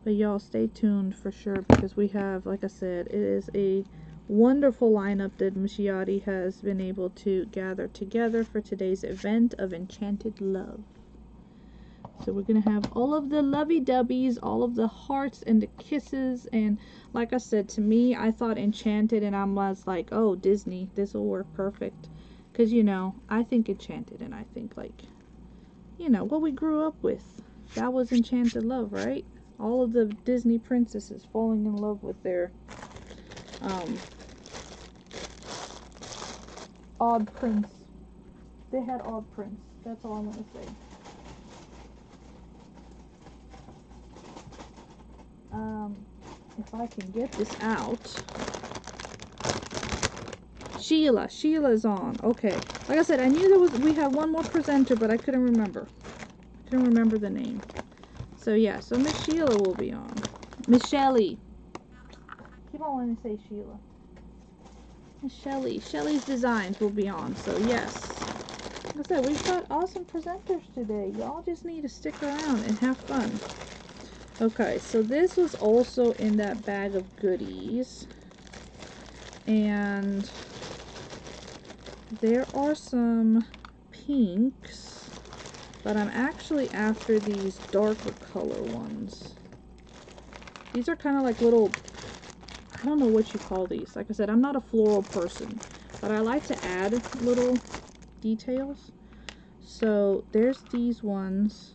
But y'all stay tuned for sure, because we have, like I said, it is a wonderful lineup that Miss Yadi has been able to gather together for today's event of Enchanted Love. So we're going to have all of the lovey-dovey's, all of the hearts and the kisses, and like I said, to me, I thought Enchanted, and I was like, oh, Disney, this will work perfect. Because, you know, I think Enchanted, and I think, like, you know, what we grew up with. That was Enchanted Love, right? All of the Disney princesses falling in love with their odd prince. They had odd prince. That's all I'm going to say. If I can get this out. Sheila's on. Okay. Like I said, I knew we had one more presenter, but I couldn't remember. I couldn't remember the name. So yeah, so Miss Sheila will be on. Miss Shelley. Keep on wanting to say Sheila. Miss Shelley. Shelley's Designs will be on. So yes. Like I said, we've got awesome presenters today. Y'all just need to stick around and have fun. Okay, so this was also in that bag of goodies. And there are some pinks, but I'm actually after these darker color ones. These are kind of like little, I don't know what you call these. Like I said, I'm not a floral person, but I like to add little details. So there's these ones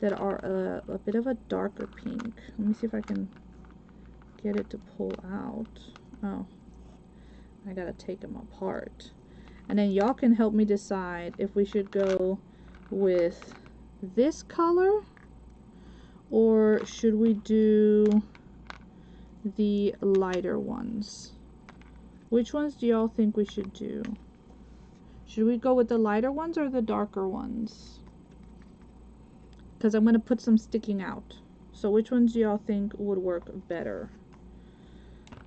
that are a bit of a darker pink. Let me see if I can get it to pull out. Oh, I gotta take them apart. And then y'all can help me decide if we should go with this color, or should we do the lighter ones? Which ones do y'all think we should do? Should we go with the lighter ones or the darker ones? Because I'm going to put some sticking out. So which ones do y'all think would work better?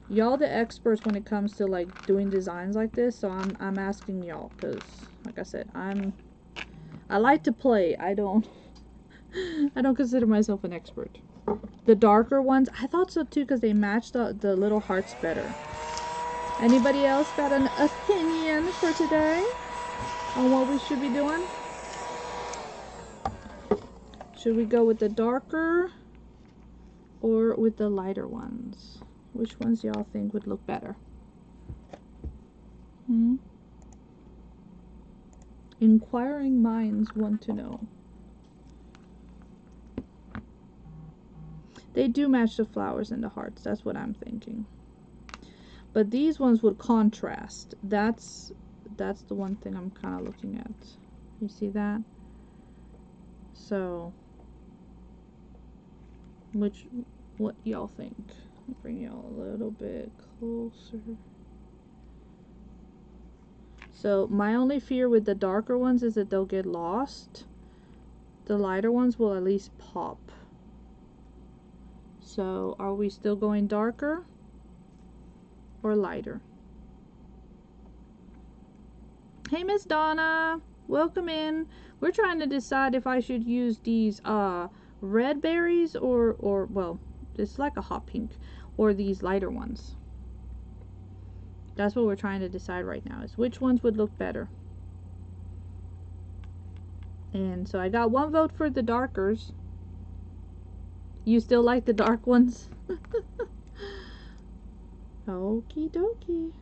Y'all the experts when it comes to like doing designs like this, so I'm asking y'all, because like I said, I like to play. I don't consider myself an expert. The darker ones, I thought so too, because they match the little hearts better. Anybody else got an opinion for today on what we should be doing? Should we go with the darker or with the lighter ones? Which ones y'all think would look better? Inquiring minds want to know. They do match the flowers and the hearts. That's what I'm thinking. But these ones would contrast. That's the one thing I'm kind of looking at. You see that? So, what y'all think? I'll bring y'all a little bit closer. So my only fear with the darker ones is that they'll get lost. The lighter ones will at least pop. So are we still going darker or lighter? Hey Miss Donna, welcome in. We're trying to decide if I should use these red berries or well, it's like a hot pink, or these lighter ones. That's what we're trying to decide right now, is which ones would look better. And so I got one vote for the darkers. You still like the dark ones? Okie dokie.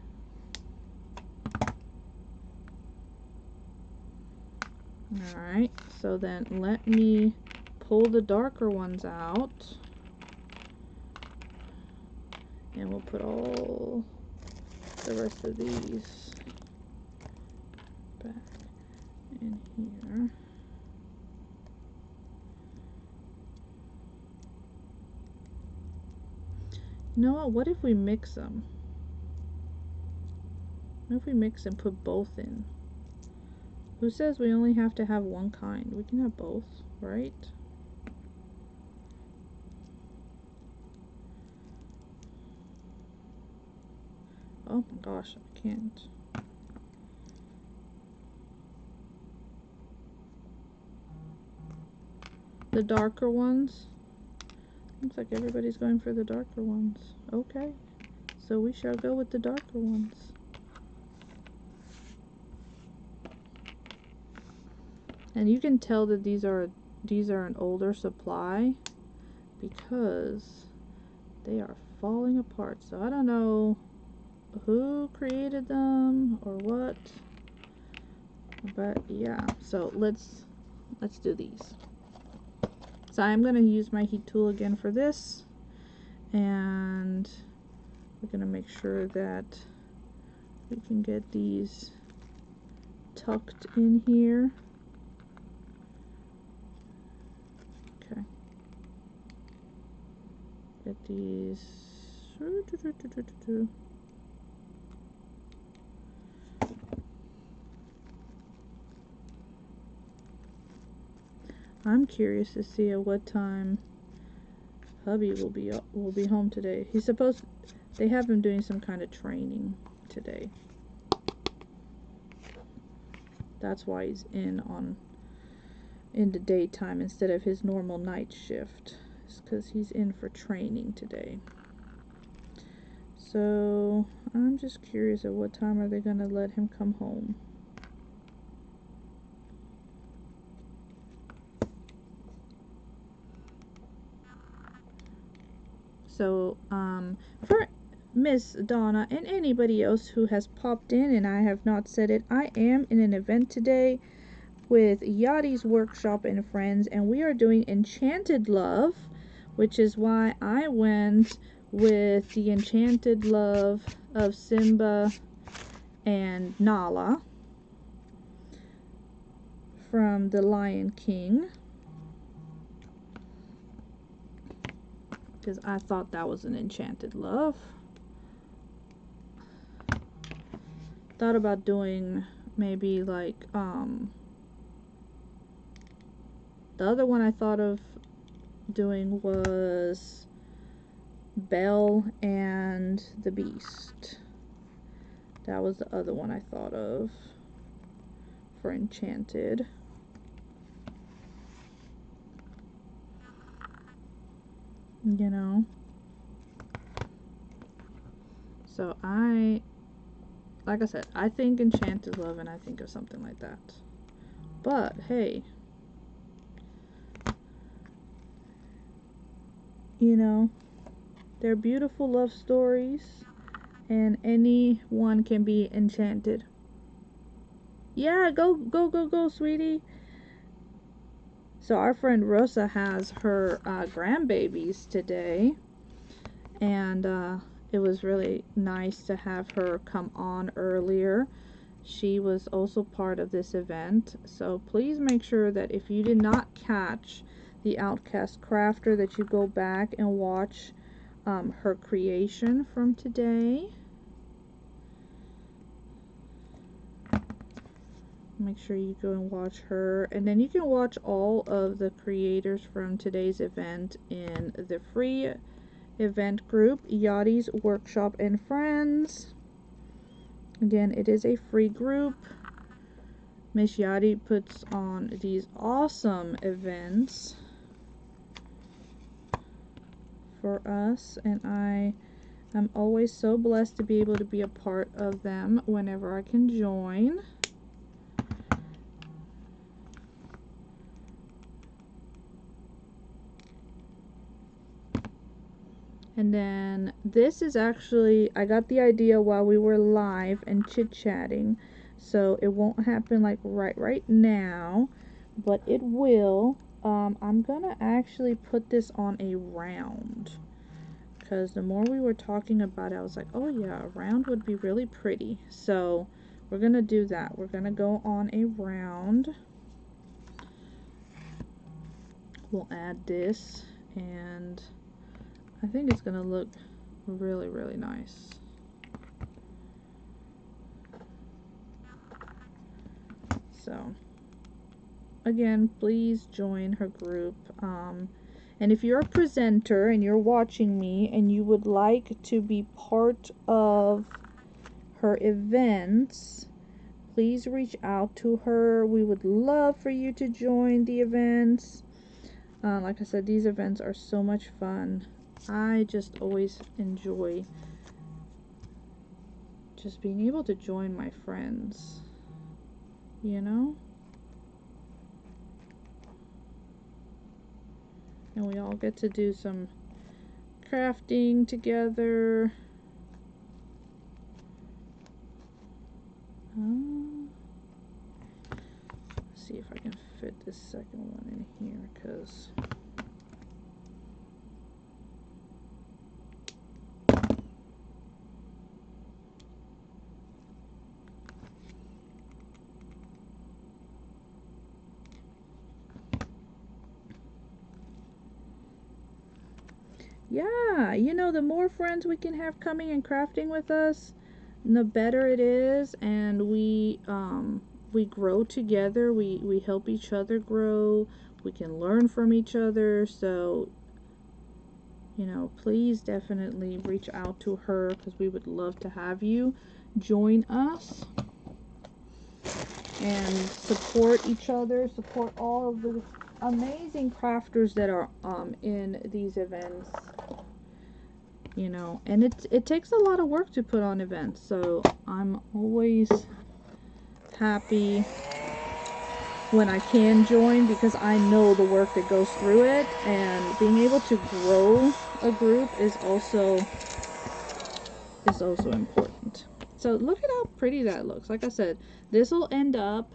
Alright, so then let me pull the darker ones out. And we'll put all the rest of these back in here. You know what if we mix them? What if we mix and put both in? Who says we only have to have one kind? We can have both, right? Oh my gosh, I can't. The darker ones. Looks like everybody's going for the darker ones. Okay, so we shall go with the darker ones. And you can tell that these are an older supply because they are falling apart. So I don't know who created them or what, but yeah. So let's do these. So I'm going to use my heat tool again for this, and we're going to make sure that we can get these tucked in here. Okay. Get these. I'm curious to see at what time hubby will be home today. They have him doing some kind of training today. That's why he's in the daytime instead of his normal night shift. It's because he's in for training today. So I'm just curious at what time are they gonna let him come home. So, for Miss Donna and anybody else who has popped in and I have not said it, I am in an event today with Yadi's Workshop and Friends, and we are doing Enchanted Love, which is why I went with the Enchanted Love of Simba and Nala from The Lion King, because I thought that was an enchanted love. Thought about doing maybe like the other one I thought of doing was Belle and the Beast. That was the other one I thought of for enchanted. You know, so like I said, I think Enchanted Love and I think of something like that. But hey, you know, they're beautiful love stories and anyone can be enchanted. Yeah, go, sweetie. So our friend Rosa has her grandbabies today, and it was really nice to have her come on earlier. She was also part of this event, so please make sure that if you did not catch the Outcast Crafter, that you go back and watch her creation from today. Make sure you go and watch her, and then you can watch all of the creators from today's event in the free event group, Yadi's Workshop and Friends. Again, it is a free group. Miss Yadi puts on these awesome events for us, and I am always so blessed to be able to be a part of them whenever I can join. And then this is actually, I got the idea while we were live and chit-chatting, so it won't happen like right now, but it will. I'm gonna actually put this on a round, because the more we were talking about it, I was like, oh yeah, a round would be really pretty. So we're gonna do that. We're gonna go on a round. We'll add this, and I think it's gonna look really, really nice. So again, please join her group. And if you're a presenter and you're watching me and you would like to be part of her events, please reach out to her. We would love for you to join the events. Like I said, these events are so much fun. I just always enjoy just being able to join my friends, you know? And we all get to do some crafting together. Let's see if I can fit this second one in here, because yeah, you know, the more friends we can have coming and crafting with us, the better it is, and we grow together. We help each other grow. We can learn from each other. So, you know, please definitely reach out to her, because we would love to have you join us and support each other, support all of the amazing crafters that are in these events. You know, and it takes a lot of work to put on events, so I'm always happy when I can join, because I know the work that goes through it, and being able to grow a group is also important. So look at how pretty that looks. Like I said, this will end up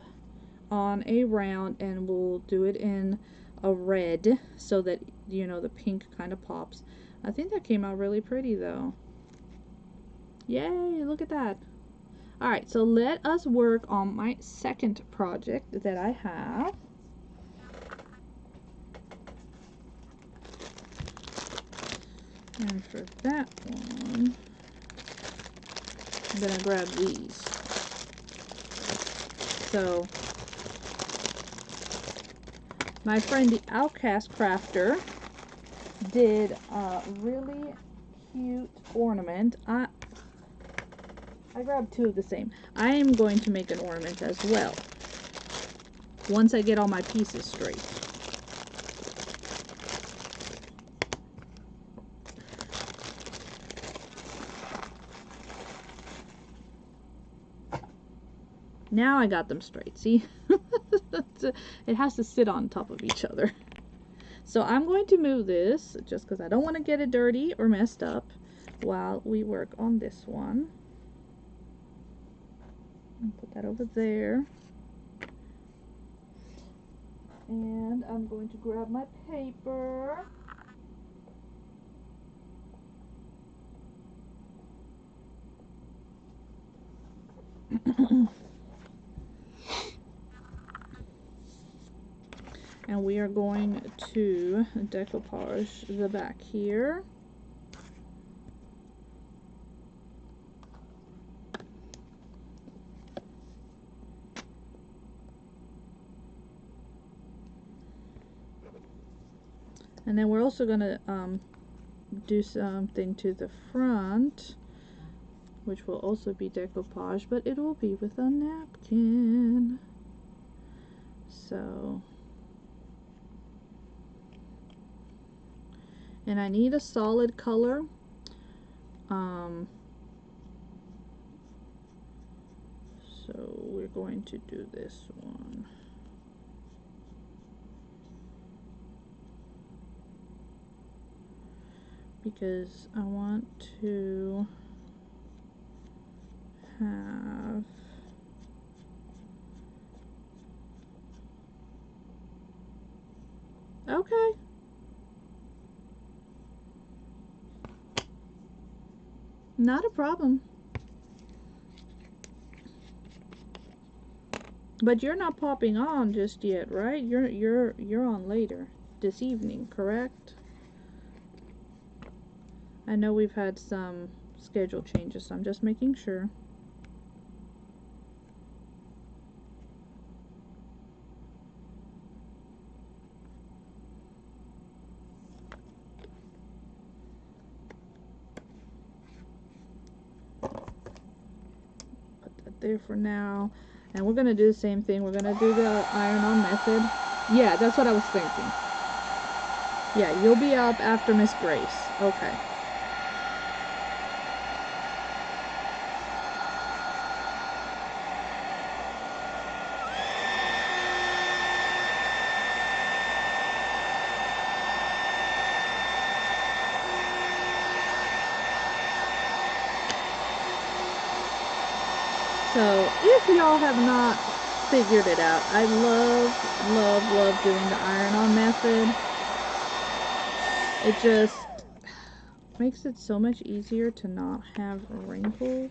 on a round, and we'll do it in a red so that, you know, the pink kind of pops. I think that came out really pretty though. Yay, look at that. Alright, so let us work on my second project that I have. And for that one, I'm gonna grab these. So, my friend the Outcast Crafter did a really cute ornament. I grabbed two of the same. I am going to make an ornament as well once I get all my pieces straight. Now I got them straight, see? It has to sit on top of each other. So I'm going to move this, just because I don't want to get it dirty or messed up, while we work on this one. And put that over there. And I'm going to grab my paper. And we are going to decoupage the back here. And then we're also going to do something to the front, which will also be decoupage, but it will be with a napkin. So, and I need a solid color. So we're going to do this one. Because I want to have okay. Not a problem. But you're not popping on just yet, right? You're on later this evening, correct? I know we've had some schedule changes, so I'm just making sure. Put that there for now. And we're gonna do the same thing. We're gonna do the iron-on method. Yeah, that's what I was thinking. Yeah, you'll be up after Miss Grace. Okay. So, if y'all have not figured it out, I love doing the iron-on method. It just makes it so much easier to not have wrinkles,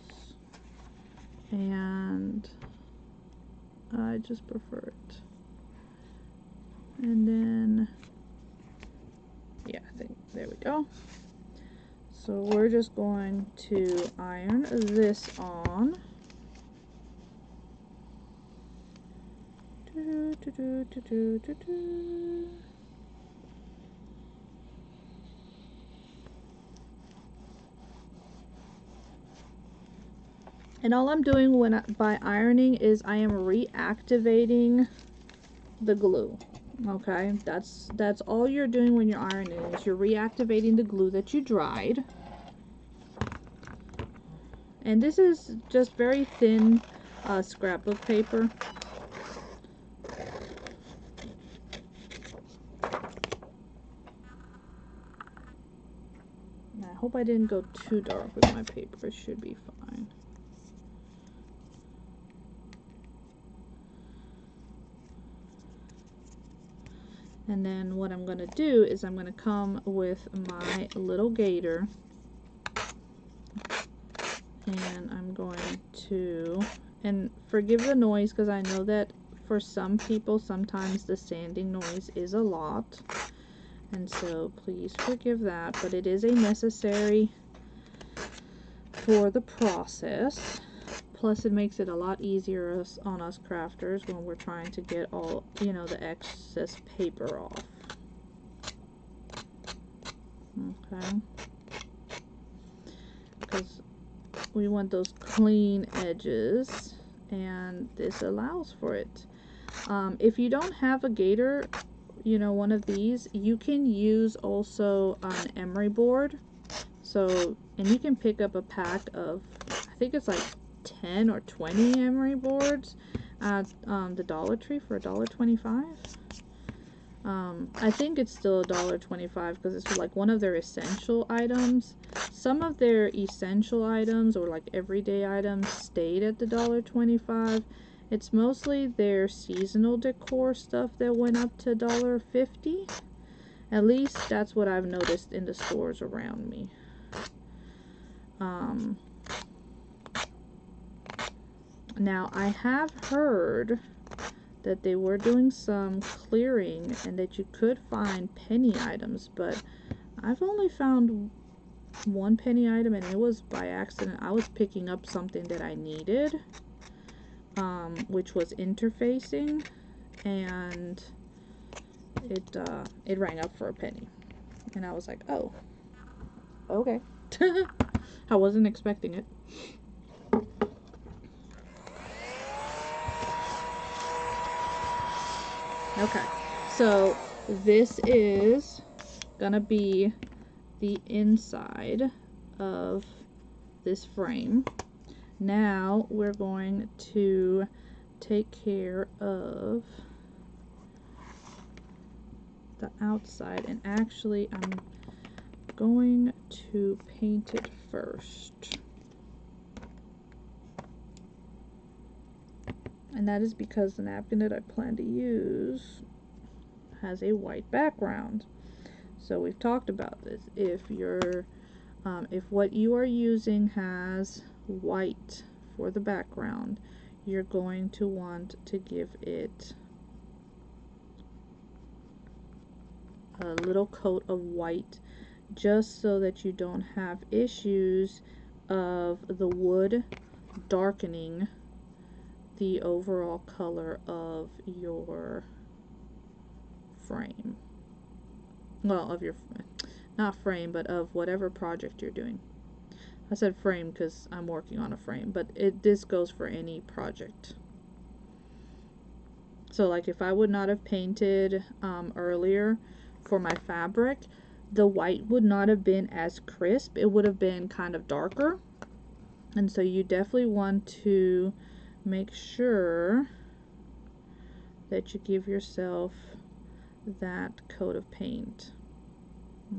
and I just prefer it. And then, yeah, I think, there we go. So we're just going to iron this on. And all I'm doing by ironing is I am reactivating the glue. Okay, that's all you're doing when you're ironing is you're reactivating the glue that you dried. And this is just very thin scrapbook paper. I hope I didn't go too dark with my paper. It should be fine. And then what I'm going to do is I'm going to come with my little gator. And I'm going to, and forgive the noise because I know that for some people sometimes the sanding noise is a lot. And so please forgive that, but it is a necessary for the process. Plus it makes it a lot easier on us crafters when we're trying to get all, you know, the excess paper off. Okay. Because we want those clean edges, and this allows for it. If you don't have a gator, you know, one of these, you can use also an emery board. So, and you can pick up a pack of, I think it's like 10 or 20 emery boards at the Dollar Tree for $1.25. I think it's still $1.25 because it's like one of their essential items. Some of their essential items or like everyday items stayed at the $1.25. It's mostly their seasonal decor stuff that went up to $1.50. At least that's what I've noticed in the stores around me. Now, I have heard that they were doing some clearing and that you could find penny items, but I've only found one penny item, and it was by accident. I was picking up something that I needed, which was interfacing, and it rang up for a penny, and I was like, oh, okay. I wasn't expecting it. Okay, so this is gonna be the inside of this frame. Now we're going to take care of the outside, and actually I'm going to paint it first. And that is because the napkin that I plan to use has a white background. So we've talked about this. If what you are using has white for the background, you're going to want to give it a little coat of white, just so that you don't have issues of the wood darkening the overall color of your frame. Well, of your, not frame, but of whatever project you're doing. I said frame because I'm working on a frame, but this goes for any project. So like if I would not have painted earlier for my fabric, the white would not have been as crisp. It would have been kind of darker. And so you definitely want to make sure that you give yourself that coat of paint.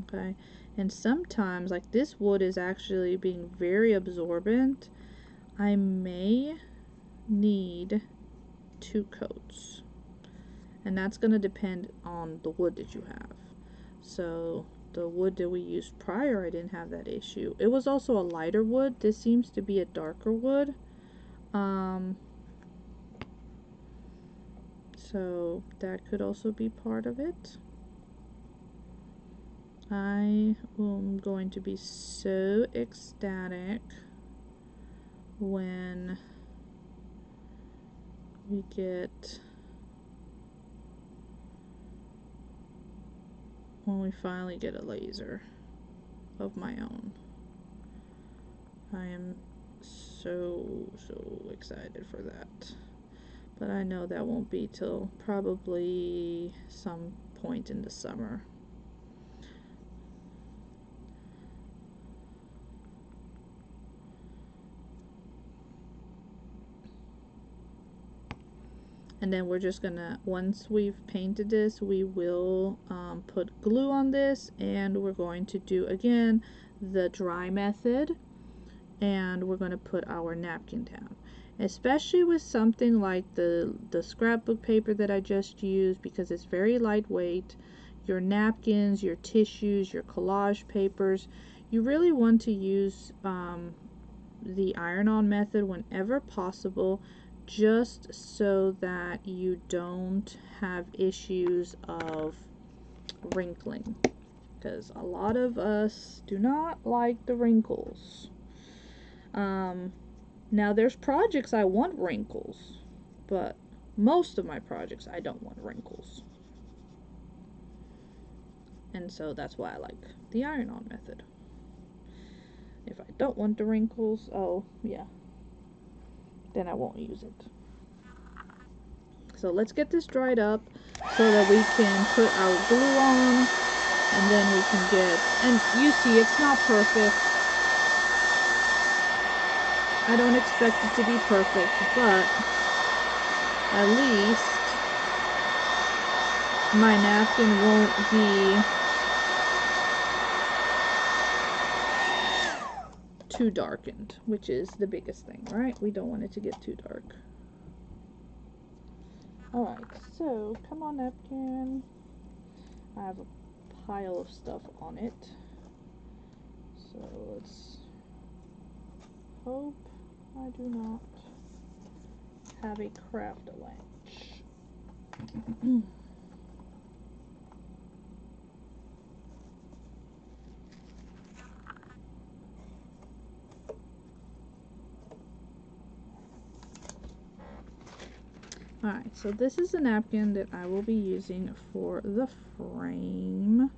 Okay, and sometimes, like this wood is actually being very absorbent, I may need 2 coats, and that's going to depend on the wood that you have. So the wood that we used prior, I didn't have that issue. It was also a lighter wood. This seems to be a darker wood. So that could also be part of it. I am going to be so ecstatic when we finally get a laser of my own. I am so excited for that. But I know that won't be till probably some point in the summer. And then we're just gonna, once we've painted this, we will put glue on this, and we're going to do again the dry method, and we're going to put our napkin down. Especially with something like the scrapbook paper that I just used, because it's very lightweight. Your napkins, your tissues, your collage papers, you really want to use the iron-on method whenever possible, just so that you don't have issues of wrinkling, because a lot of us do not like the wrinkles. Now there's projects I want wrinkles, but most of my projects I don't want wrinkles, and so that's why I like the iron-on method. If I don't want the wrinkles, oh yeah, then I won't use it. So let's get this dried up so that we can put our glue on, and then we can get, and you see it's not perfect. I don't expect it to be perfect, but at least my napkin won't be too darkened, which is the biggest thing, right? We don't want it to get too dark. Alright, so come on, napkin. I have a pile of stuff on it, so let's hope I do not have a craft lunch. Alright, so this is a napkin that I will be using for the frame.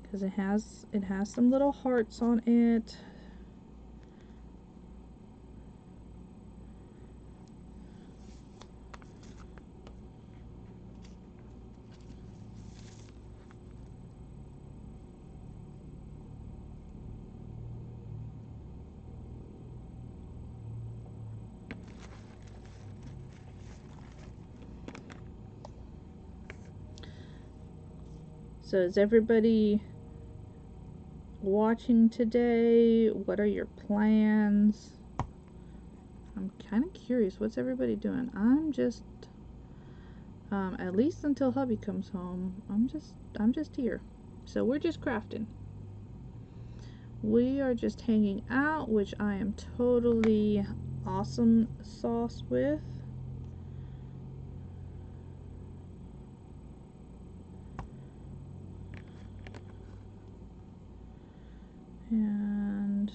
Because it has some little hearts on it. So is everybody watching today? What are your plans? I'm kind of curious. What's everybody doing? I'm just, at least until hubby comes home, I'm just here. So we're just crafting. We are just hanging out, which I am totally awesome sauce with. And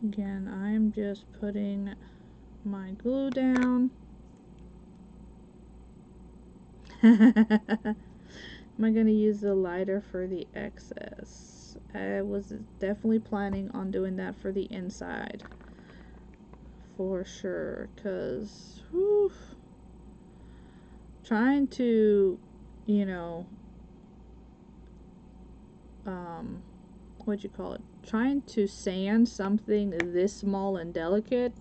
again, I'm just putting my glue down. Am I going to use the lighter for the excess? I was definitely planning on doing that for the inside. For sure, because trying to, you know, what'd you call it? Trying to sand something this small and delicate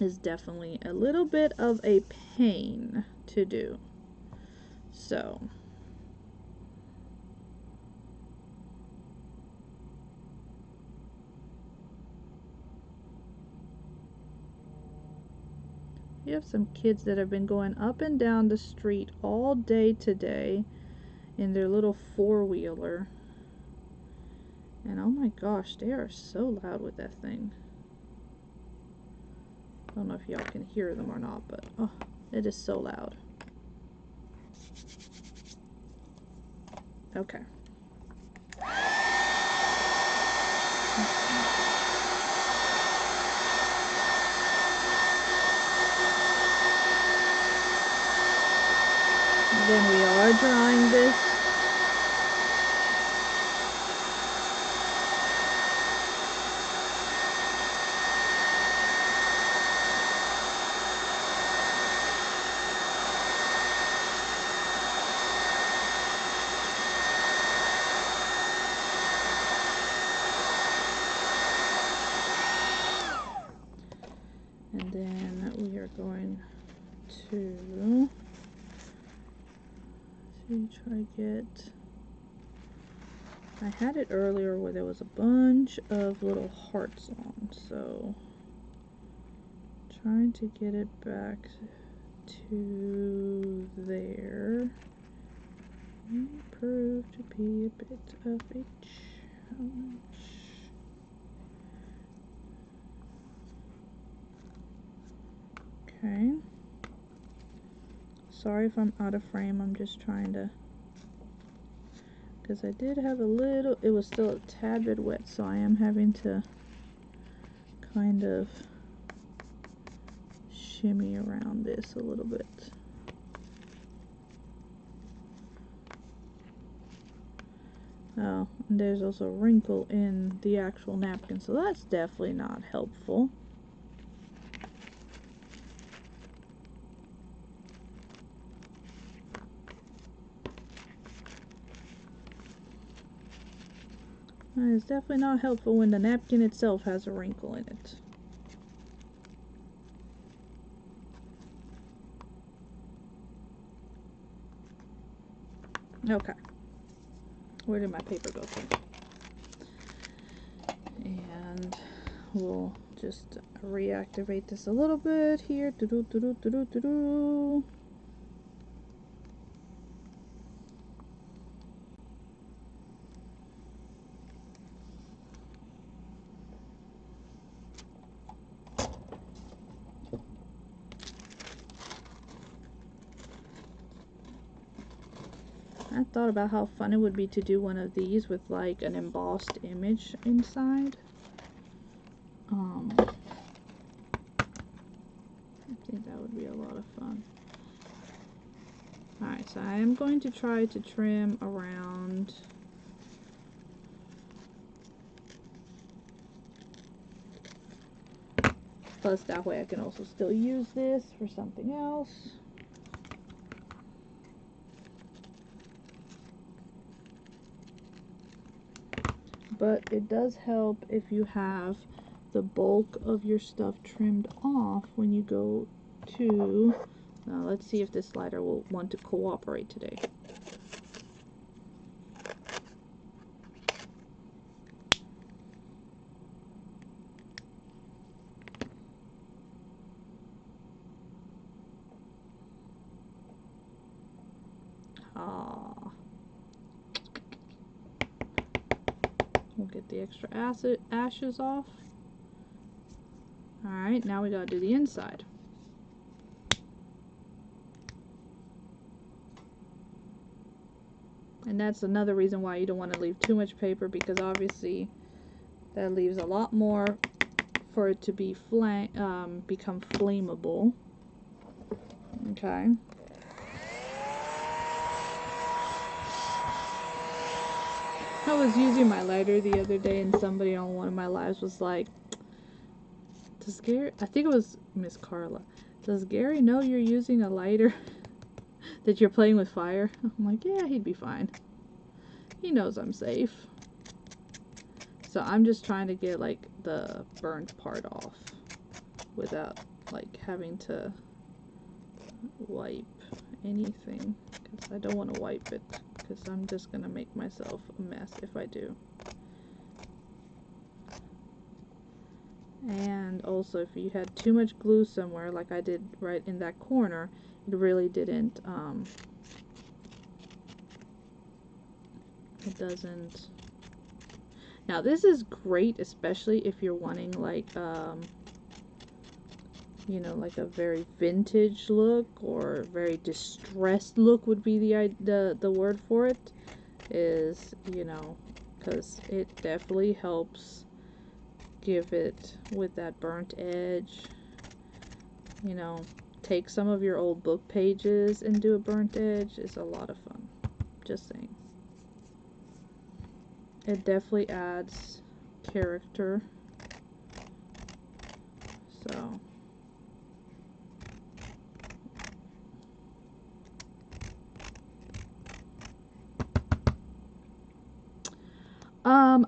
is definitely a little bit of a pain to do. So we have some kids that have been going up and down the street all day today in their little four-wheeler. And oh my gosh, they are so loud with that thing. I don't know if y'all can hear them or not, but oh, it is so loud. Okay. Then we are drying this. And then we are going to try get, I had it earlier where there was a bunch of little hearts on, so trying to get it back to there may prove to be a bit of a challenge. Okay. Sorry if I'm out of frame, I'm just trying to, because I did have a little, it was still a tad bit wet, so I am having to kind of shimmy around this a little bit. Oh, and there's also a wrinkle in the actual napkin, so that's definitely not helpful. It's definitely not helpful when the napkin itself has a wrinkle in it. Okay. Where did my paper go to? And we'll just reactivate this a little bit here. thought about how fun it would be to do one of these with like an embossed image inside. I think that would be a lot of fun. Alright, so I am going to try to trim around plus that way I can also still use this for something else. But it does help if you have the bulk of your stuff trimmed off when you go to, let's see if this slider will want to cooperate today. We'll get the extra ashes off. Alright, now we gotta do the inside. And that's another reason why you don't want to leave too much paper, because obviously that leaves a lot more for it to be become flammable. Okay. I was using my lighter the other day and somebody on one of my lives was like, does Gary, I think it was Miss Carla, does Gary know you're using a lighter? That you're playing with fire? I'm like, yeah, he'd be fine. He knows I'm safe. So I'm just trying to get like the burnt part off without like having to wipe anything, because I don't want to wipe it, because I'm just gonna make myself a mess if I do. And also, if you had too much glue somewhere, like I did right in that corner, it really didn't, it doesn't. Now this is great, especially if you're wanting like, you know, like a very vintage look or very distressed look would be the word for it, is, you know, because it definitely helps give it with that burnt edge. You know, take some of your old book pages and do a burnt edge. It's a lot of fun. Just saying. It definitely adds character. So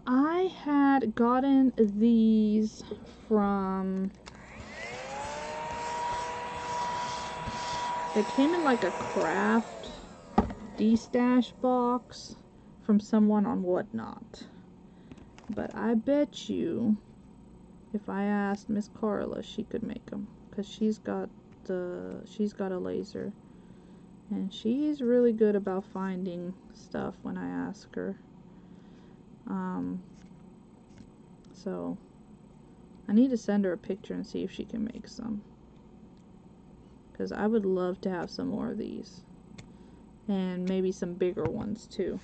I had gotten these from, it came in like a craft de-stash box from someone on Whatnot. But I bet you if I asked Miss Carla, she could make them, because she's got a laser and she's really good about finding stuff when I ask her. So I need to send her a picture and see if she can make some, because I would love to have some more of these, and maybe some bigger ones too.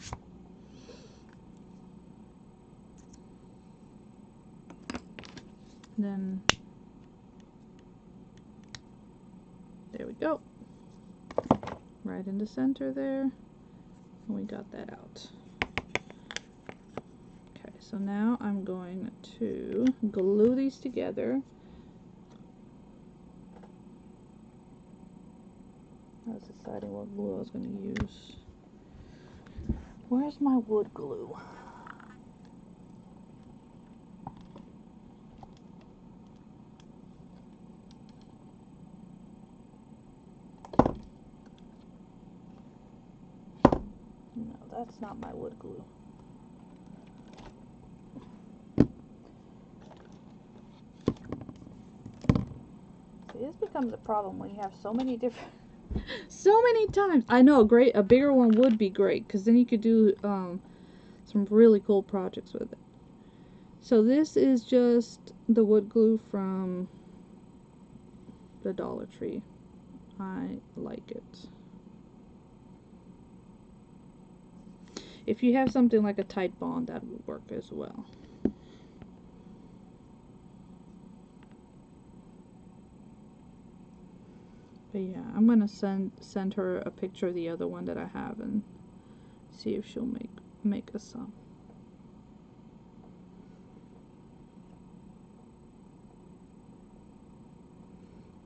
Then there we go, right in the center there, and we got that out. Okay, so now I'm going to glue these together. I was deciding what glue I was going to use. Where's my wood glue? No, that's not my wood glue. See, this becomes a problem when you have so many different, so many times. I know a bigger one would be great, because then you could do some really cool projects with it. So this is just the wood glue from the Dollar Tree. I like it. If you have something like a tight bond, that will work as well. But yeah, I'm gonna send her a picture of the other one that I have and see if she'll make us some.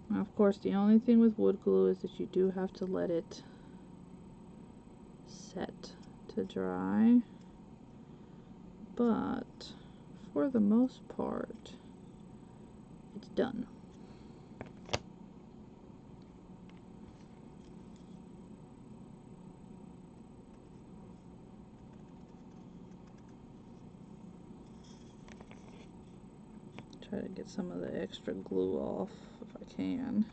Now, of course, the only thing with wood glue is that you do have to let it set to dry, but for the most part, it's done. Try to get some of the extra glue off if I can.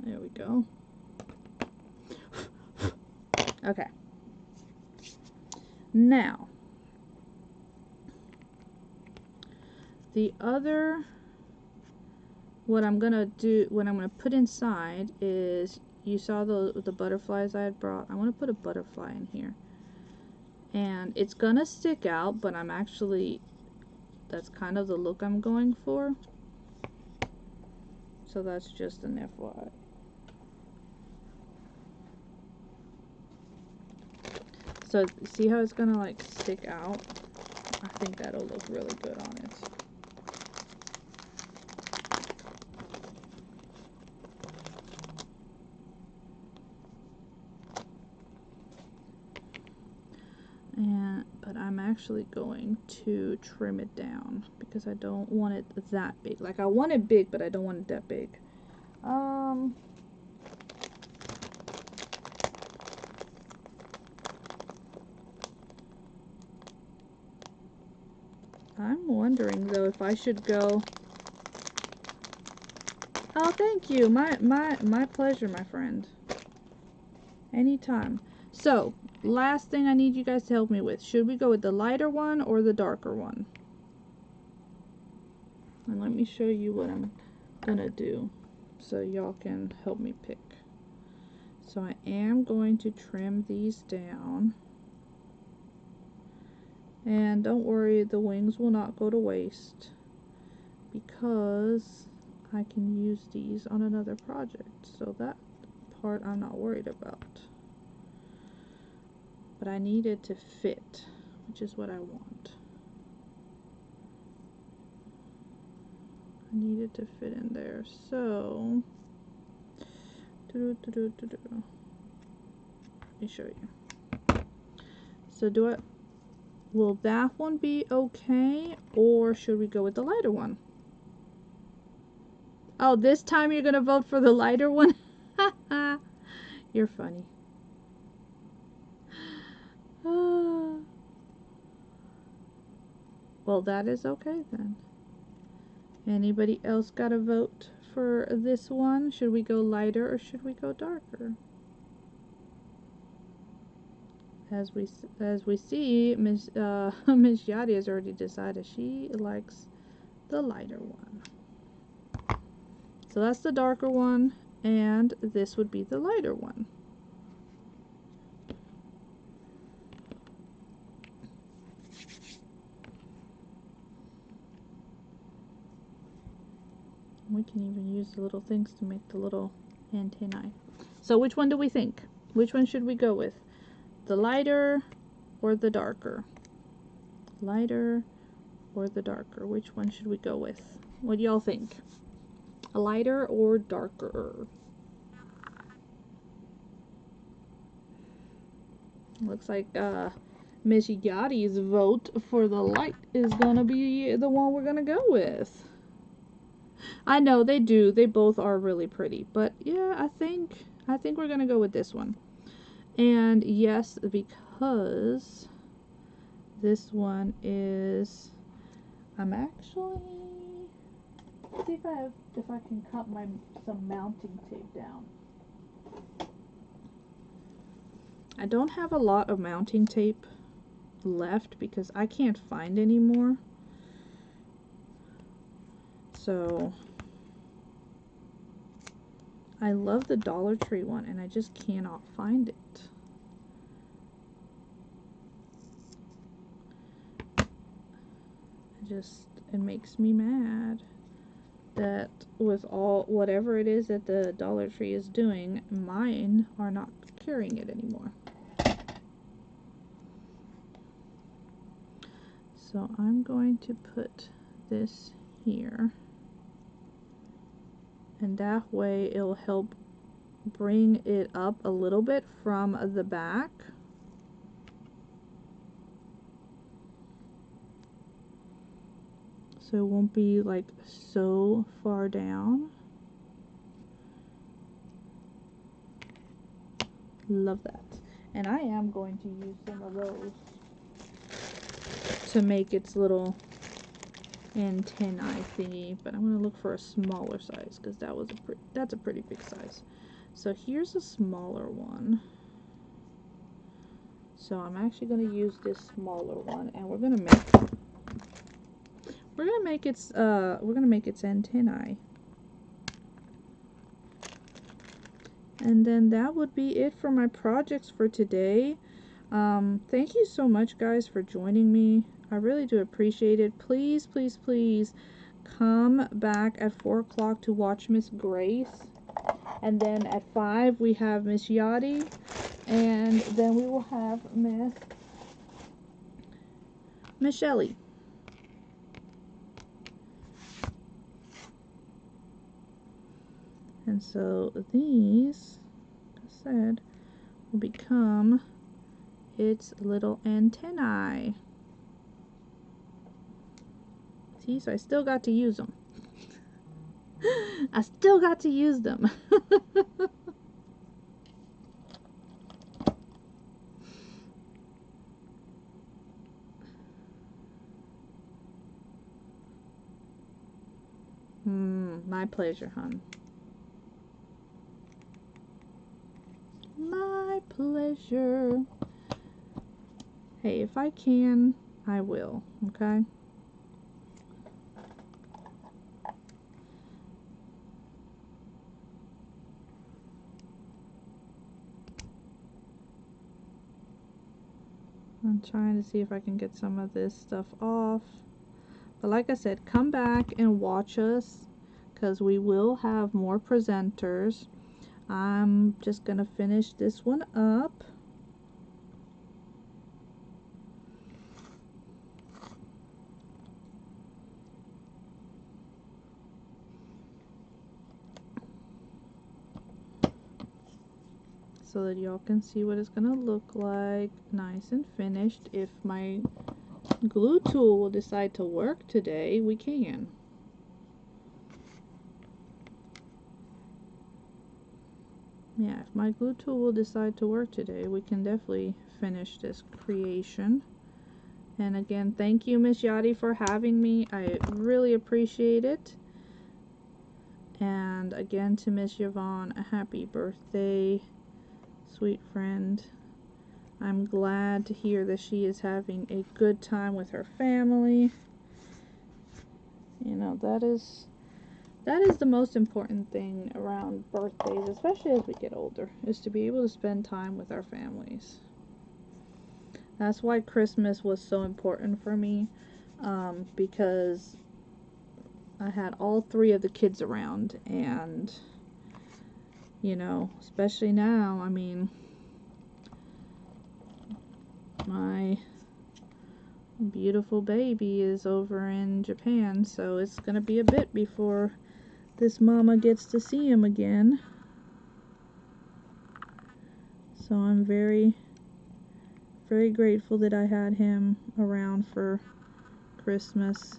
There we go. Okay. Now, the other, what I'm gonna put inside is, you saw the butterflies I had brought. I want to put a butterfly in here. And it's gonna stick out, but I'm actually, that's kind of the look I'm going for. So that's just an FYI. So see how it's gonna like stick out? I think that'll look really good on it. But I'm actually going to trim it down because I don't want it that big. Like, I want it big, but I don't want it that big. I'm wondering though if I should go. Oh, thank you. My pleasure, my friend. Anytime. So, last thing I need you guys to help me with. Should we go with the lighter one or the darker one? And let me show you what I'm gonna do so y'all can help me pick. So I am going to trim these down. And don't worry, the wings will not go to waste because I can use these on another project. So that part I'm not worried about. But I need it to fit, which is what I want. I need it to fit in there. So, let me show you. So will that one be okay, or should we go with the lighter one? Oh, this time you're gonna vote for the lighter one? You're funny. Well, that is okay then. Anybody else got a vote for this one? Should we go lighter or should we go darker? As we see, Miss Yadi has already decided she likes the lighter one. So that's the darker one, and this would be the lighter one. We can even use the little things to make the little antennae. So which one do we think? Which one should we go with? The lighter or the darker? Lighter or the darker? Which one should we go with? What do y'all think? A lighter or darker? Looks like Miss Yadi's vote for the light is gonna be the one we're gonna go with. I know they do. They both are really pretty, but yeah, I think we're gonna go with this one. And yes, because this one is, I'm actually, see if I can cut some mounting tape down. I don't have a lot of mounting tape left because I can't find any more. So I love the Dollar Tree one and I just cannot find it. it makes me mad that with whatever it is that the Dollar Tree is doing, mine are not carrying it anymore. So I'm going to put this here, and that way it'll help bring it up a little bit from the back. So it won't be like so far down. Love that. And I am going to use some of those to make its little antennae thingy, but I'm going to look for a smaller size because that's a pretty big size. So here's a smaller one. So I'm actually going to use this smaller one, and we're going to make its antennae. And then that would be it for my projects for today. Thank you so much, guys, for joining me. I really do appreciate it. Please, please, please come back at 4 o'clock to watch Miss Grace. And then at 5 we have Miss Yadi. And then we will have Miss Shelley. And so these, like I said, will become its little antennae. See, so I still got to use them. I still got to use them. My pleasure, hon. My pleasure. Hey, if I can, I will, okay? I'm trying to see if I can get some of this stuff off. But like I said, come back and watch us, because we will have more presenters. I'm just going to finish this one up. So that y'all can see what it's going to look like, nice and finished. If my glue tool will decide to work today, we can. Yeah, if my glue tool will decide to work today, we can definitely finish this creation. And again, thank you, Miss Yadi, for having me. I really appreciate it. And again, to Miss Yvonne, a happy birthday, sweet friend. I'm glad to hear that she is having a good time with her family. You know, that is the most important thing around birthdays, especially as we get older, is to be able to spend time with our families. That's why Christmas was so important for me, because I had all 3 of the kids around, and, you know, especially now, I mean, my beautiful baby is over in Japan, so it's gonna be a bit before this mama gets to see him again. So I'm very, very grateful that I had him around for Christmas.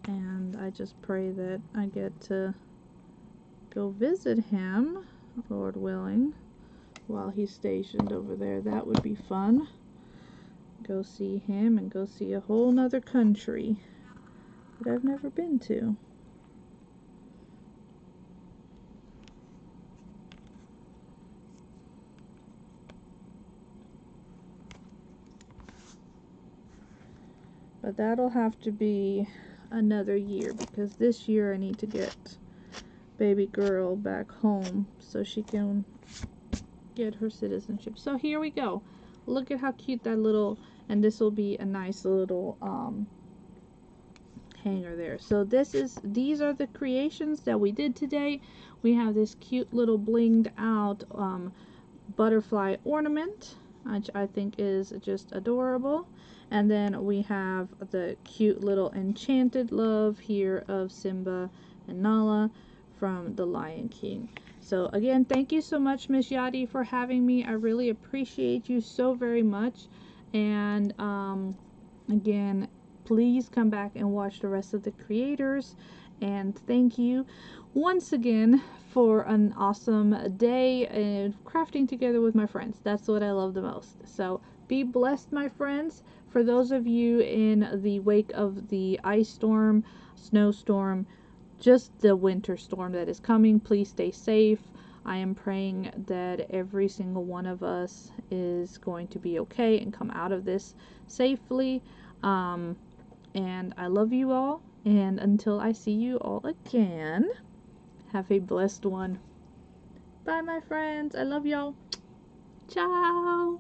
And I just pray that I get to go visit him, Lord willing, while he's stationed over there. That would be fun. Go see him and go see a whole nother country that I've never been to. But that'll have to be another year, because this year I need to get baby girl back home so she can get her citizenship. So here we go. Look at how cute that little, and this will be a nice little hanger there. So these are the creations that we did today. We have this cute little blinged out butterfly ornament, which I think is just adorable. And then we have the cute little Enchanted Love here of Simba and Nala from The Lion King. So again, thank you so much, Miss Yadi, for having me. I really appreciate you so very much. And again, please come back and watch the rest of the creators. And thank you once again for an awesome day and crafting together with my friends. That's what I love the most. So be blessed, my friends. For those of you in the wake of the ice storm, snowstorm, just the winter storm that is coming, please stay safe. I am praying that every single one of us is going to be okay and come out of this safely. And I love you all. And until I see you all again, have a blessed one. Bye, my friends. I love y'all. Ciao.